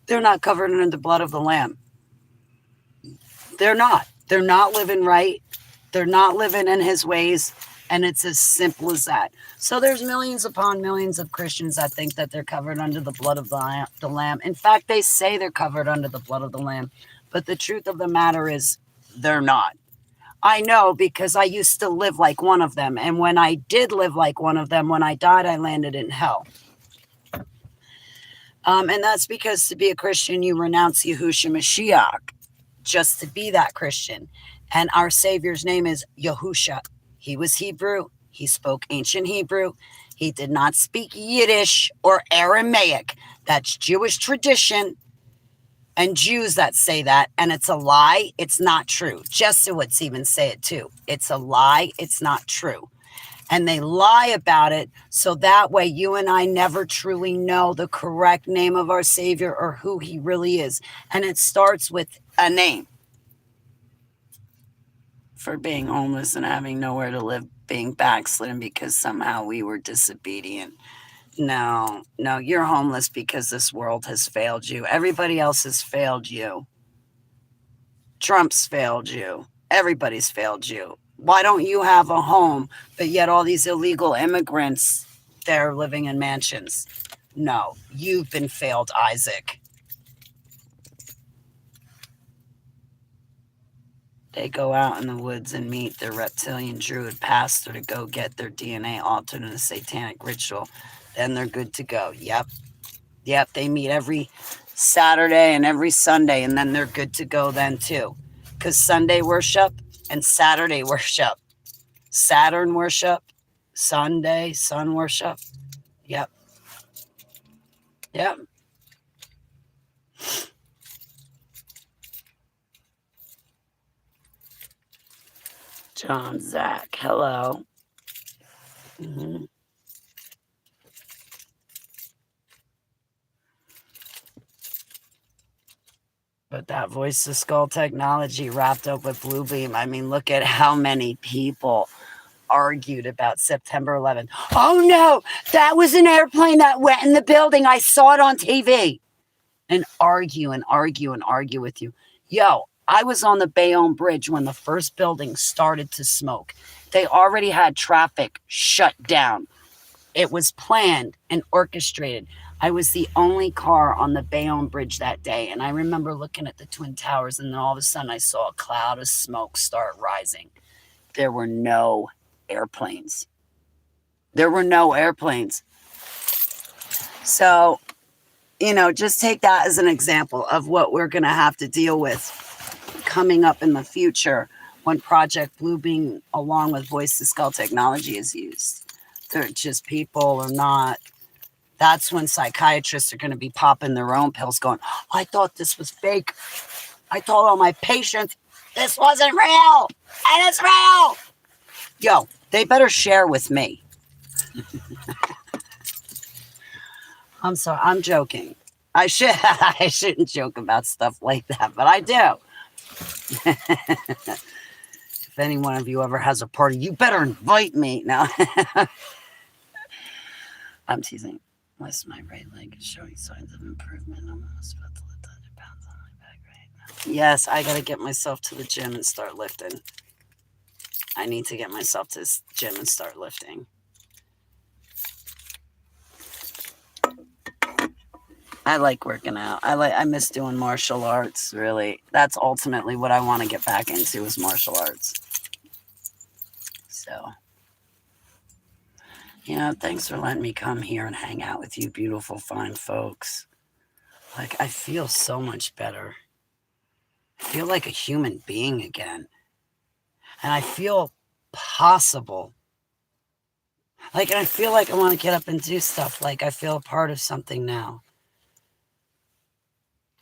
Speaker 1: They're not covered under the blood of the Lamb. They're not. They're not living right. They're not living in his ways. And it's as simple as that. So there's millions upon millions of Christians that think that they're covered under the blood of the Lamb. In fact, they say they're covered under the blood of the Lamb. But the truth of the matter is they're not. I know because I used to live like one of them. And when I did live like one of them, when I died, I landed in hell. And that's because to be a Christian, you renounce Yahushua Mashiach just to be that Christian. And our Savior's name is Yahusha. He was Hebrew. He spoke ancient Hebrew. He did not speak Yiddish or Aramaic. That's Jewish tradition. and Jews that say that, and it's a lie, it's not true. Jesuits even say it too. It's a lie, it's not true. And they lie about it so that way you and I never truly know the correct name of our Savior or who he really is. And it starts with a name. For being homeless and having nowhere to live, being backslidden because somehow we were disobedient. No, you're homeless because this world has failed you. Everybody else has failed you. Trump's failed you. Everybody's failed you. Why don't you have a home, but yet all these illegal immigrants, they're living in mansions? No, you've been failed, Isaac. They go out in the woods and meet their reptilian druid pastor to go get their DNA altered in a satanic ritual. Then they're good to go. Yep, they meet every Saturday and every Sunday, and then they're good to go then too. Because Sunday worship and Saturday worship, Saturn worship, Sunday, sun worship. Yep. John, Zach, hello. Mm-hmm. But that voice to skull technology wrapped up with Bluebeam, I mean, look at how many people argued about September 11th. Oh no, that was an airplane that went in the building. I saw it on TV. And argue with you. Yo, I was on the Bayonne Bridge when the first building started to smoke. They already had traffic shut down. It was planned and orchestrated. I was the only car on the Bayonne Bridge that day, and I remember looking at the Twin Towers, and then all of a sudden I saw a cloud of smoke start rising. There were no airplanes. So, just take that as an example of what we're going to have to deal with coming up in the future when Project Bluebeam, along with voice to skull technology, is used. They're just people are not. That's when psychiatrists are going to be popping their own pills going, I thought this was fake. I told all my patients this wasn't real. And it's real. Yo, they better share with me. I'm sorry. I'm joking. I shouldn't joke about stuff like that, but I do. If any one of you ever has a party, you better invite me. No. I'm teasing. Unless my right leg is showing signs of improvement. I'm almost about to lift 100 pounds on my back right now. Yes, I got to get myself to the gym and start lifting. I need to get myself to the gym and start lifting. I like working out. I miss doing martial arts, really. That's ultimately what I want to get back into is martial arts. So, thanks for letting me come here and hang out with you beautiful, fine folks. Like, I feel so much better. I feel like a human being again. And I feel possible. Like, and I feel like I want to get up and do stuff. Like, I feel a part of something now.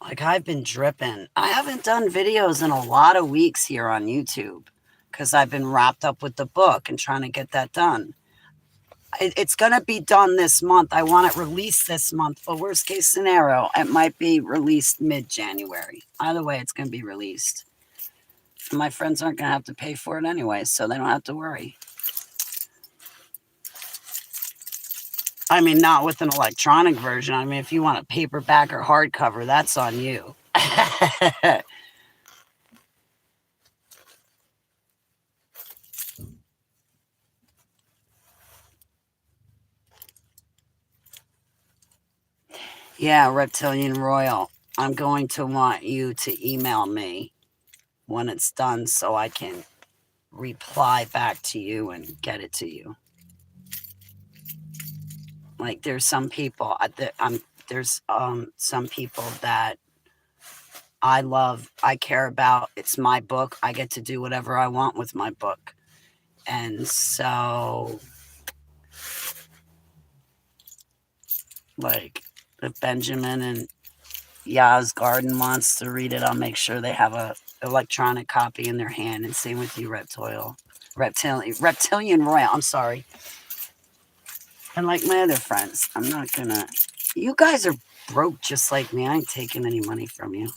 Speaker 1: Like, I've been dripping. I haven't done videos in a lot of weeks here on YouTube because I've been wrapped up with the book and trying to get that done. It's going to be done this month. I want it released this month, but worst case scenario, it might be released mid-January. Either way, it's going to be released. And my friends aren't going to have to pay for it anyway, so they don't have to worry. I mean, not with an electronic version. I mean, if you want a paperback or hardcover, that's on you. Yeah, Reptilian Royal. I'm going to want you to email me when it's done so I can reply back to you and get it to you. Like, there's some people there's some people that I love, I care about. It's my book. I get to do whatever I want with my book. And so, like, if Benjamin and Yaz Garden wants to read it, I'll make sure they have a electronic copy in their hand. And same with you, Reptilian Royal. I'm sorry. And like my other friends, I'm not gonna. You guys are broke just like me. I ain't taking any money from you.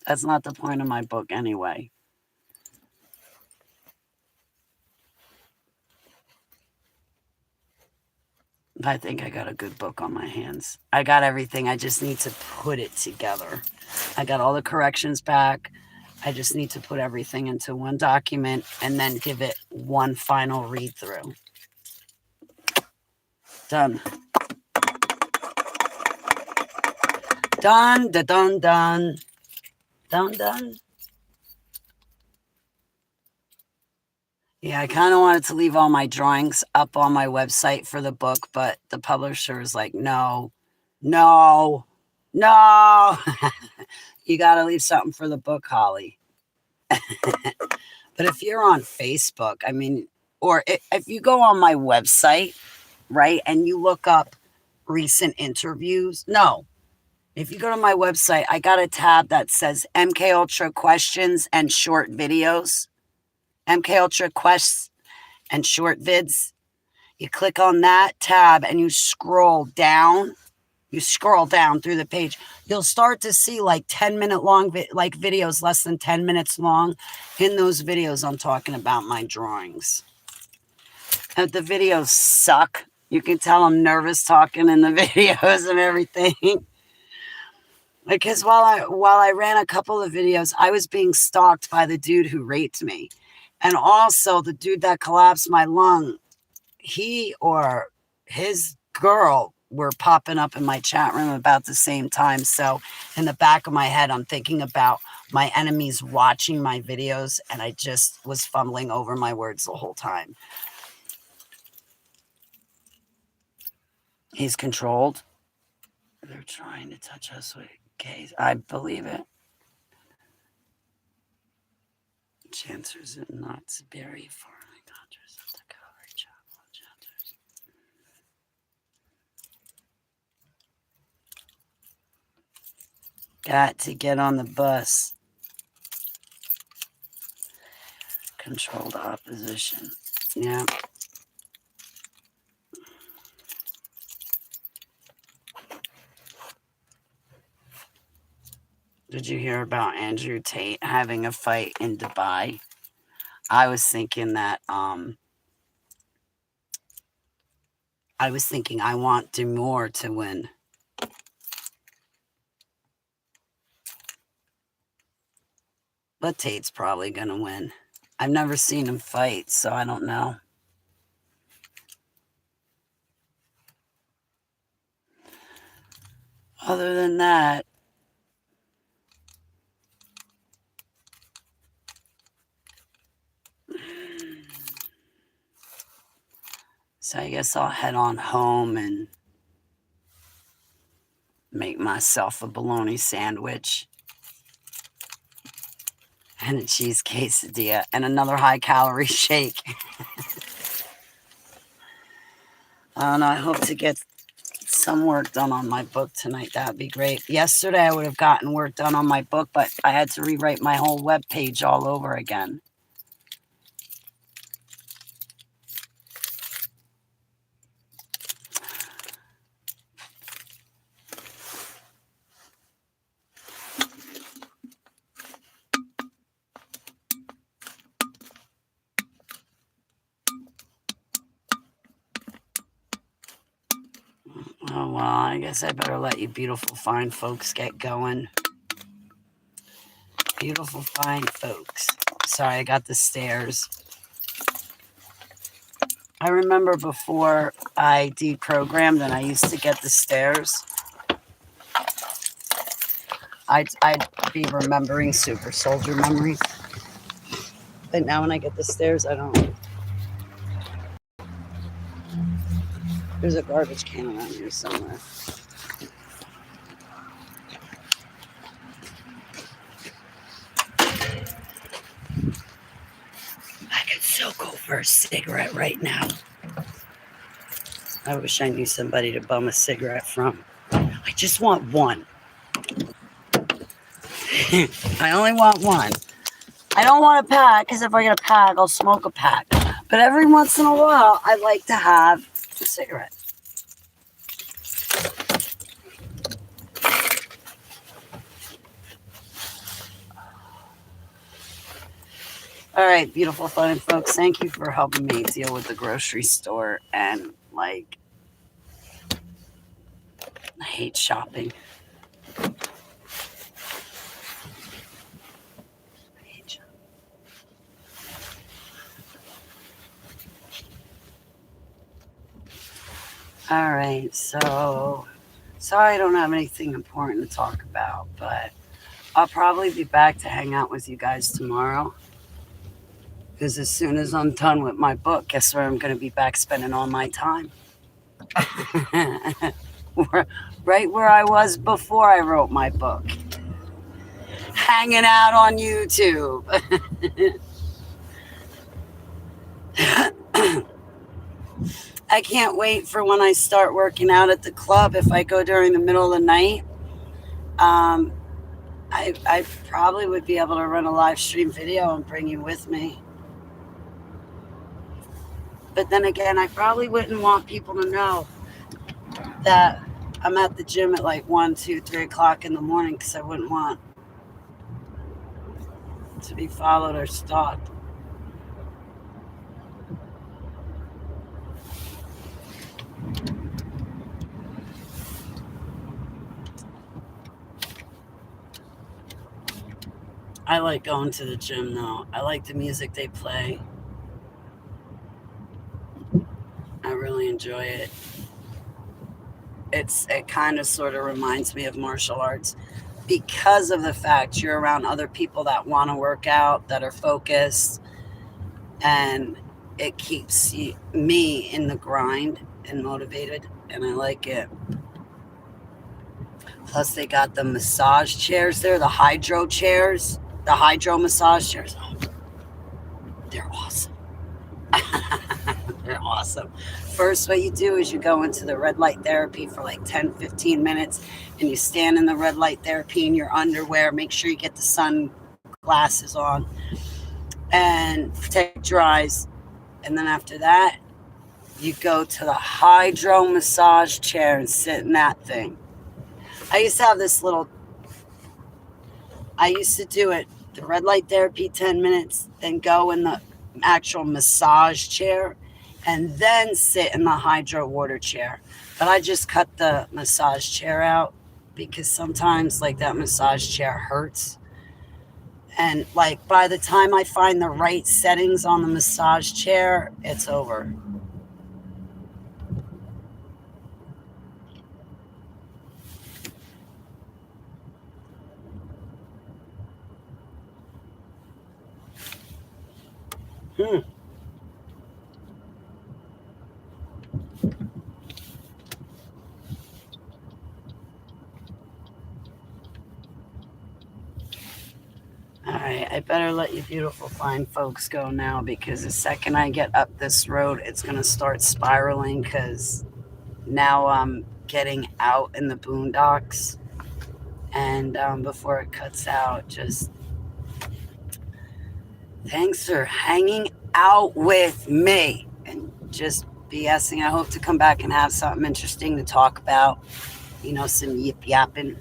Speaker 1: That's not the point of my book anyway. I think I got a good book on my hands. I got everything. I just need to put it together. I got all the corrections back. I just need to put everything into one document and then give it one final read through. Done. Done, done, done, done. Done, done. Yeah, I kind of wanted to leave all my drawings up on my website for the book, but the publisher is like, no, no, no. You got to leave something for the book, Holly. But if you're on Facebook, I mean, or if you go on my website, right, and you look up recent interviews, no. If you go to my website, I got a tab that says MK Ultra questions and short videos. MK Ultra quests and short vids. You click on that tab and you scroll down. You scroll down through the page. You'll start to see like 10-minute long, like videos less than 10 minutes long. In those videos, I'm talking about my drawings. And the videos suck. You can tell I'm nervous talking in the videos and everything. Because while I ran a couple of videos, I was being stalked by the dude who raped me. And also the dude that collapsed my lung, he or his girl were popping up in my chat room about the same time. So in the back of my head, I'm thinking about my enemies watching my videos, and I just was fumbling over my words the whole time. He's controlled. They're trying to touch us with gaze. I believe it. Chancers and knots berry farming hunters of the Calvary Chapel Chanters. Got to get on the bus. Controlled opposition. Yeah. Did you hear about Andrew Tate having a fight in Dubai? I was thinking that I want Demore to win. But Tate's probably gonna win. I've never seen him fight, so I don't know. Other than that, so I guess I'll head on home and make myself a bologna sandwich and a cheese quesadilla and another high-calorie shake. I don't know. I hope to get some work done on my book tonight. That'd be great. Yesterday, I would have gotten work done on my book, but I had to rewrite my whole web page all over again. Oh, well, I guess I better let you beautiful, fine folks get going. Beautiful, fine folks. Sorry, I got the stairs. I remember before I deprogrammed and I used to get the stairs, I'd be remembering super soldier memories. But now when I get the stairs, I don't. There's a garbage can around here somewhere. I could so go for a cigarette right now. I wish I knew somebody to bum a cigarette from. I just want one. I only want one. I don't want a pack because if I get a pack, I'll smoke a pack. But every once in a while, I like to have a cigarette. All right, beautiful, fun folks. Thank you for helping me deal with the grocery store and like I hate shopping. I hate shopping. All right, so sorry I don't have anything important to talk about, but I'll probably be back to hang out with you guys tomorrow. Because as soon as I'm done with my book, guess where I'm going to be back spending all my time? Right where I was before I wrote my book. Hanging out on YouTube. I can't wait for when I start working out at the club. If I go during the middle of the night, I probably would be able to run a live stream video and bring you with me. But then again, I probably wouldn't want people to know that I'm at the gym at like 1, 2, 3 o'clock in the morning because I wouldn't want to be followed or stalked. I like going to the gym though. I like the music they play. I really enjoy it. It kind of sort of reminds me of martial arts because of the fact you're around other people that want to work out, that are focused, and it keeps me in the grind and motivated, and I like it. Plus, they got the massage chairs there, the hydro chairs, the hydro massage chairs. Oh, they're awesome. They're awesome. First, what you do is you go into the red light therapy for like 10, 15 minutes, and you stand in the red light therapy in your underwear. Make sure you get the sunglasses on and protect your eyes. And then after that, you go to the hydro massage chair and sit in that thing. I used to have I used to do it, the red light therapy, 10 minutes, then go in the actual massage chair, and then sit in the hydro water chair. But I just cut the massage chair out because sometimes like that massage chair hurts. And like by the time I find the right settings on the massage chair, it's over. All right, I better let you beautiful fine folks go now because the second I get up this road, it's going to start spiraling because now I'm getting out in the boondocks. And before it cuts out, just thanks for hanging out with me and just BSing. I hope to come back and have something interesting to talk about. Some yip yapping.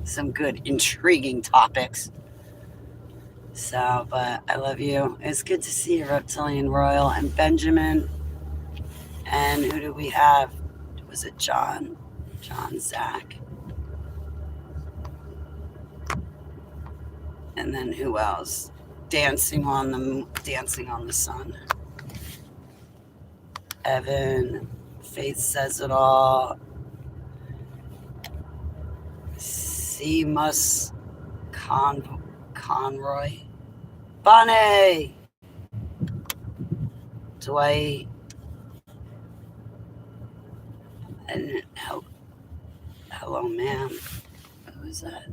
Speaker 1: Some good, intriguing topics. So, but I love you. It's good to see you, Reptilian Royal and Benjamin. And who do we have? Was it John? John Zach. And then who else? Dancing on the sun. Evan. Faith says it all. Seamus Conroy. Bonnie. Dwight. And hello, ma'am. Who is that?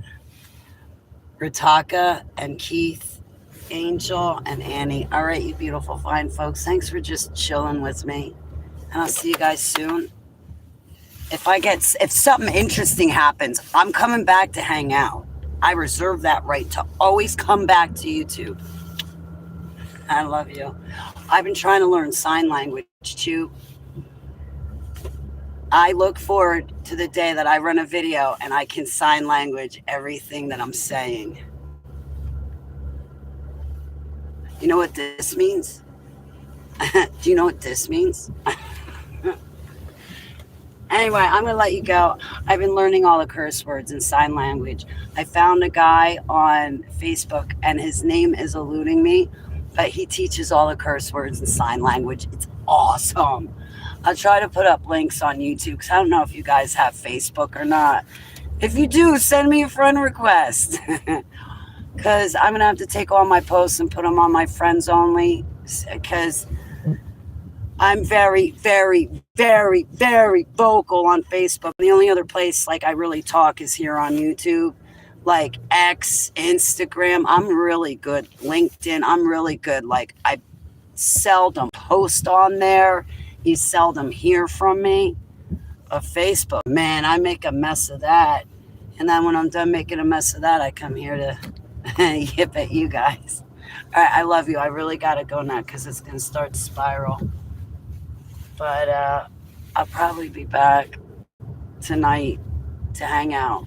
Speaker 1: Ritaka and Keith, Angel and Annie. All right, you beautiful, fine folks. Thanks for just chilling with me. And I'll see you guys soon. if something interesting happens, I'm coming back to hang out. I reserve that right to always come back to YouTube. I love you. I've been trying to learn sign language too. I look forward to the day that I run a video and I can sign language everything that I'm saying. You know what this means? Do you know what this means? Anyway, I'm going to let you go. I've been learning all the curse words in sign language. I found a guy on Facebook, and his name is eluding me, but he teaches all the curse words in sign language. It's awesome. I'll try to put up links on YouTube because I don't know if you guys have Facebook or not. If you do, send me a friend request because I'm going to have to take all my posts and put them on my friends only because I'm very, very, very, very vocal on Facebook. The only other place like I really talk is here on YouTube, like X, Instagram. I'm really good. LinkedIn, I'm really good. Like I seldom post on there. You seldom hear from me. But Facebook, man, I make a mess of that. And then when I'm done making a mess of that, I come here to yip at you guys. All right, I love you. I really got to go now because it's going to start to spiral. But I'll probably be back tonight to hang out.